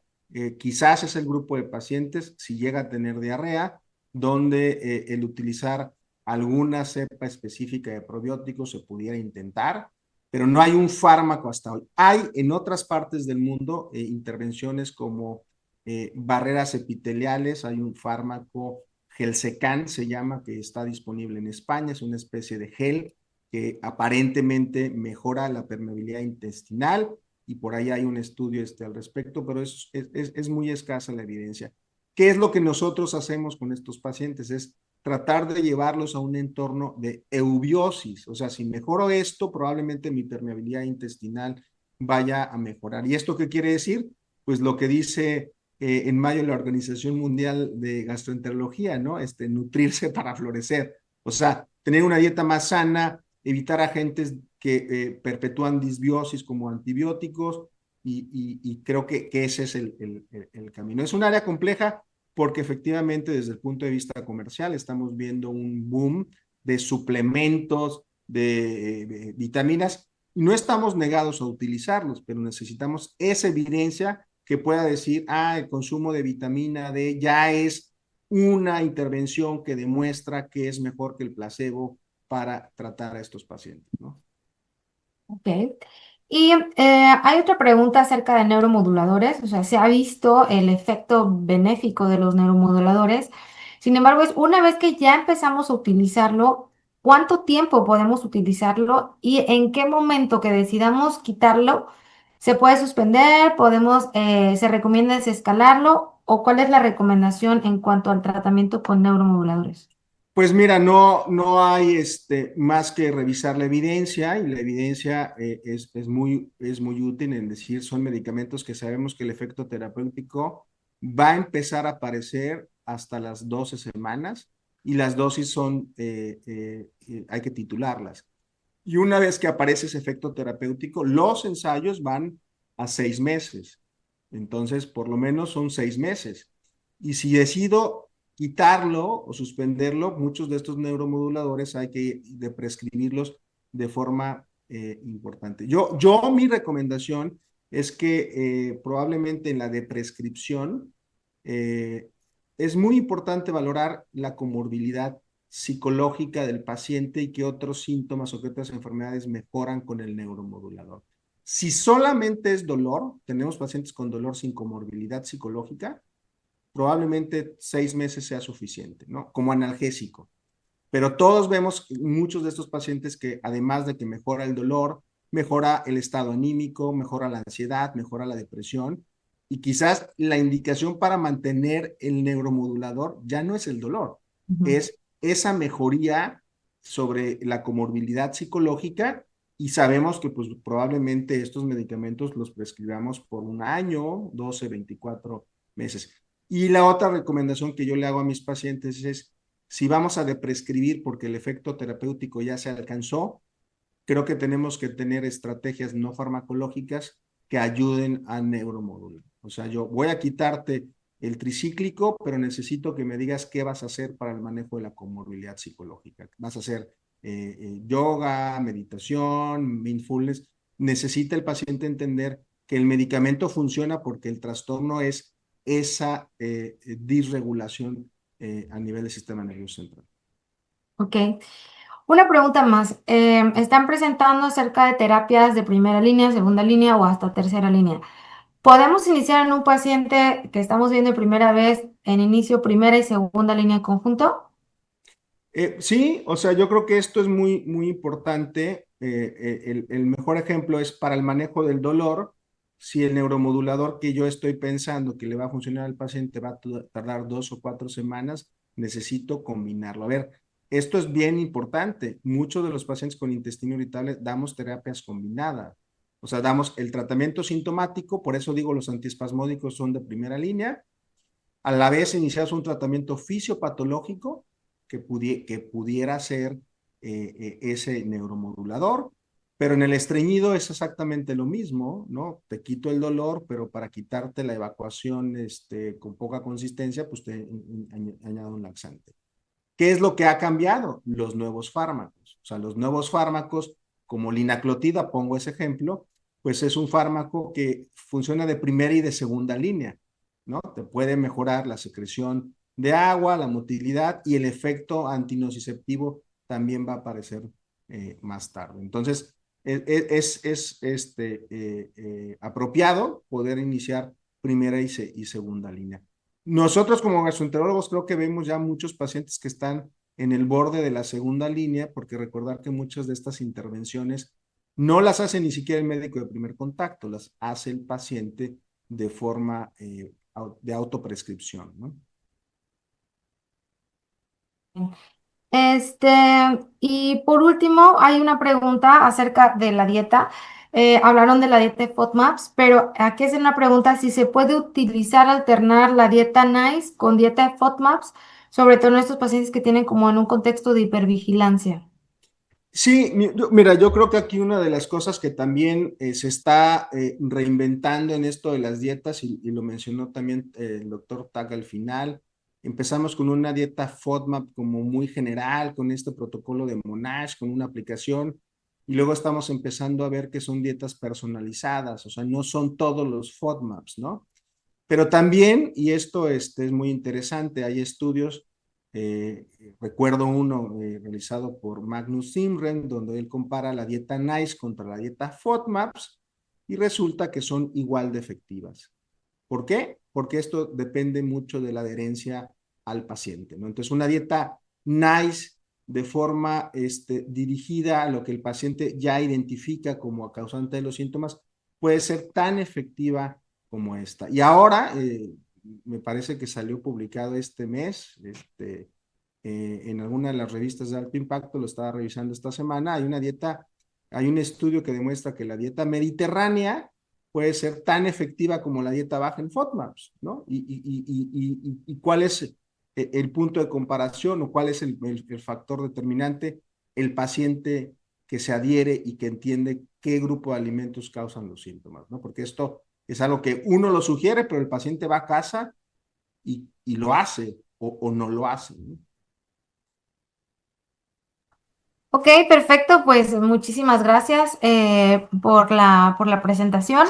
[SPEAKER 4] quizás es el grupo de pacientes, si llega a tener diarrea, donde el utilizar alguna cepa específica de probióticos se pudiera intentar, pero no hay un fármaco hasta hoy. Hay en otras partes del mundo intervenciones como barreras epiteliales, hay un fármaco Gelsecan se llama, que está disponible en España, es una especie de gel que aparentemente mejora la permeabilidad intestinal, y por ahí hay un estudio al respecto, pero es muy escasa la evidencia. ¿Qué es lo que nosotros hacemos con estos pacientes? Es tratar de llevarlos a un entorno de eubiosis, o sea, si mejoro esto, probablemente mi permeabilidad intestinal vaya a mejorar. ¿Y esto qué quiere decir? Pues lo que dice en mayo la Organización Mundial de Gastroenterología, ¿no? Nutrirse para florecer. O sea, tener una dieta más sana, evitar agentes que perpetúan disbiosis como antibióticos, y creo que ese es el camino. Es un área compleja porque efectivamente desde el punto de vista comercial estamos viendo un boom de suplementos, de vitaminas, y no estamos negados a utilizarlos, pero necesitamos esa evidencia que pueda decir, el consumo de vitamina D ya es una intervención que demuestra que es mejor que el placebo para tratar a estos pacientes, ¿no?
[SPEAKER 1] Ok. Y hay otra pregunta acerca de neuromoduladores, o sea, se ha visto el efecto benéfico de los neuromoduladores. Sin embargo, es una vez que ya empezamos a utilizarlo, ¿cuánto tiempo podemos utilizarlo y en qué momento que decidamos quitarlo se puede suspender, se recomienda desescalarlo o cuál es la recomendación en cuanto al tratamiento con neuromoduladores?
[SPEAKER 4] Pues mira, no hay más que revisar la evidencia, y la evidencia es muy útil en decir, son medicamentos que sabemos que el efecto terapéutico va a empezar a aparecer hasta las 12 semanas, y las dosis hay que titularlas. Y una vez que aparece ese efecto terapéutico, los ensayos van a 6 meses. Entonces, por lo menos son 6 meses. Y si decido quitarlo o suspenderlo, muchos de estos neuromoduladores hay que prescribirlos de forma importante. Mi recomendación es que probablemente en la de prescripción es muy importante valorar la comorbilidad psicológica del paciente y qué otros síntomas o qué otras enfermedades mejoran con el neuromodulador. Si solamente es dolor, tenemos pacientes con dolor sin comorbilidad psicológica, probablemente 6 meses sea suficiente, ¿no? Como analgésico. Pero todos vemos muchos de estos pacientes que además de que mejora el dolor, mejora el estado anímico, mejora la ansiedad, mejora la depresión, y quizás la indicación para mantener el neuromodulador ya no es el dolor,
[SPEAKER 1] Ujú.
[SPEAKER 4] es esa mejoría sobre la comorbilidad psicológica, y sabemos que pues probablemente estos medicamentos los prescribamos por un año, 12, 24 meses. Y la otra recomendación que yo le hago a mis pacientes es, si vamos a deprescribir porque el efecto terapéutico ya se alcanzó, creo que tenemos que tener estrategias no farmacológicas que ayuden a neuromodular. O sea, yo voy a quitarte el tricíclico, pero necesito que me digas qué vas a hacer para el manejo de la comorbilidad psicológica. ¿Vas a hacer yoga, meditación, mindfulness? Necesita el paciente entender que el medicamento funciona porque el trastorno es esa disregulación a nivel del sistema nervioso central.
[SPEAKER 1] Ok. Una pregunta más. Están presentando acerca de terapias de primera línea, segunda línea o hasta tercera línea. ¿Podemos iniciar en un paciente que estamos viendo primera vez en inicio primera y segunda línea en conjunto?
[SPEAKER 4] Sí, o sea, yo creo que esto es muy, muy importante. El mejor ejemplo es para el manejo del dolor. Si el neuromodulador que yo estoy pensando que le va a funcionar al paciente va a tardar 2 o 4 semanas, necesito combinarlo. A ver, esto es bien importante. Muchos de los pacientes con intestino irritable damos terapias combinadas. O sea, damos el tratamiento sintomático, por eso digo los antiespasmódicos son de primera línea. A la vez iniciamos un tratamiento fisiopatológico que pudiera ser ese neuromodulador, pero en el estreñido es exactamente lo mismo, ¿no? Te quito el dolor, pero para quitarte la evacuación con poca consistencia, pues te añado un laxante. ¿Qué es lo que ha cambiado? Los nuevos fármacos. O sea, los nuevos fármacos, como linaclotida, pongo ese ejemplo, pues es un fármaco que funciona de primera y de segunda línea, ¿no? Te puede mejorar la secreción de agua, la motilidad, y el efecto antinociceptivo también va a aparecer más tarde. Entonces, apropiado poder iniciar primera y segunda línea. Nosotros como gastroenterólogos creo que vemos ya muchos pacientes que están en el borde de la segunda línea, porque recordar que muchas de estas intervenciones no las hace ni siquiera el médico de primer contacto, las hace el paciente de forma de autoprescripción, ¿no?
[SPEAKER 1] Este, y por último, hay una pregunta acerca de la dieta. Hablaron de la dieta de FODMAPs, pero aquí es una pregunta si se puede utilizar, alternar la dieta NICE con dieta de FODMAPs, sobre todo en estos pacientes que tienen como en un contexto de hipervigilancia.
[SPEAKER 4] Sí, mira, yo creo que aquí una de las cosas que también se está reinventando en esto de las dietas, y lo mencionó también el doctor Tag al final, Empezamos con una dieta FODMAP como muy general, con este protocolo de Monash, con una aplicación, y luego estamos empezando a ver que son dietas personalizadas, o sea, no son todos los FODMAPs, ¿no? Pero también, y esto es muy interesante, hay estudios, recuerdo uno realizado por Magnus Simren, donde él compara la dieta NICE contra la dieta FODMAPs y resulta que son igual de efectivas. ¿Por qué? Porque esto depende mucho de la adherencia al paciente, ¿no? Entonces, una dieta NICE de forma dirigida a lo que el paciente ya identifica como causante de los síntomas puede ser tan efectiva como esta. Y ahora, me parece que salió publicado este mes, en alguna de las revistas de alto impacto, lo estaba revisando esta semana, hay un estudio que demuestra que la dieta mediterránea puede ser tan efectiva como la dieta baja en FODMAPs, ¿no? Y cuál es el punto de comparación o cuál es el factor determinante, el paciente que se adhiere y que entiende qué grupo de alimentos causan los síntomas, ¿no? Porque esto es algo que uno lo sugiere, pero el paciente va a casa y lo hace o no lo hace, ¿no?
[SPEAKER 1] Ok, perfecto, pues muchísimas gracias por la presentación.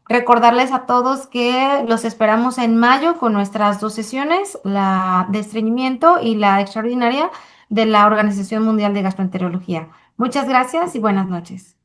[SPEAKER 1] Recordarles a todos que los esperamos en mayo con nuestras dos sesiones, la de estreñimiento y la extraordinaria de la Organización Mundial de Gastroenterología. Muchas gracias y buenas noches.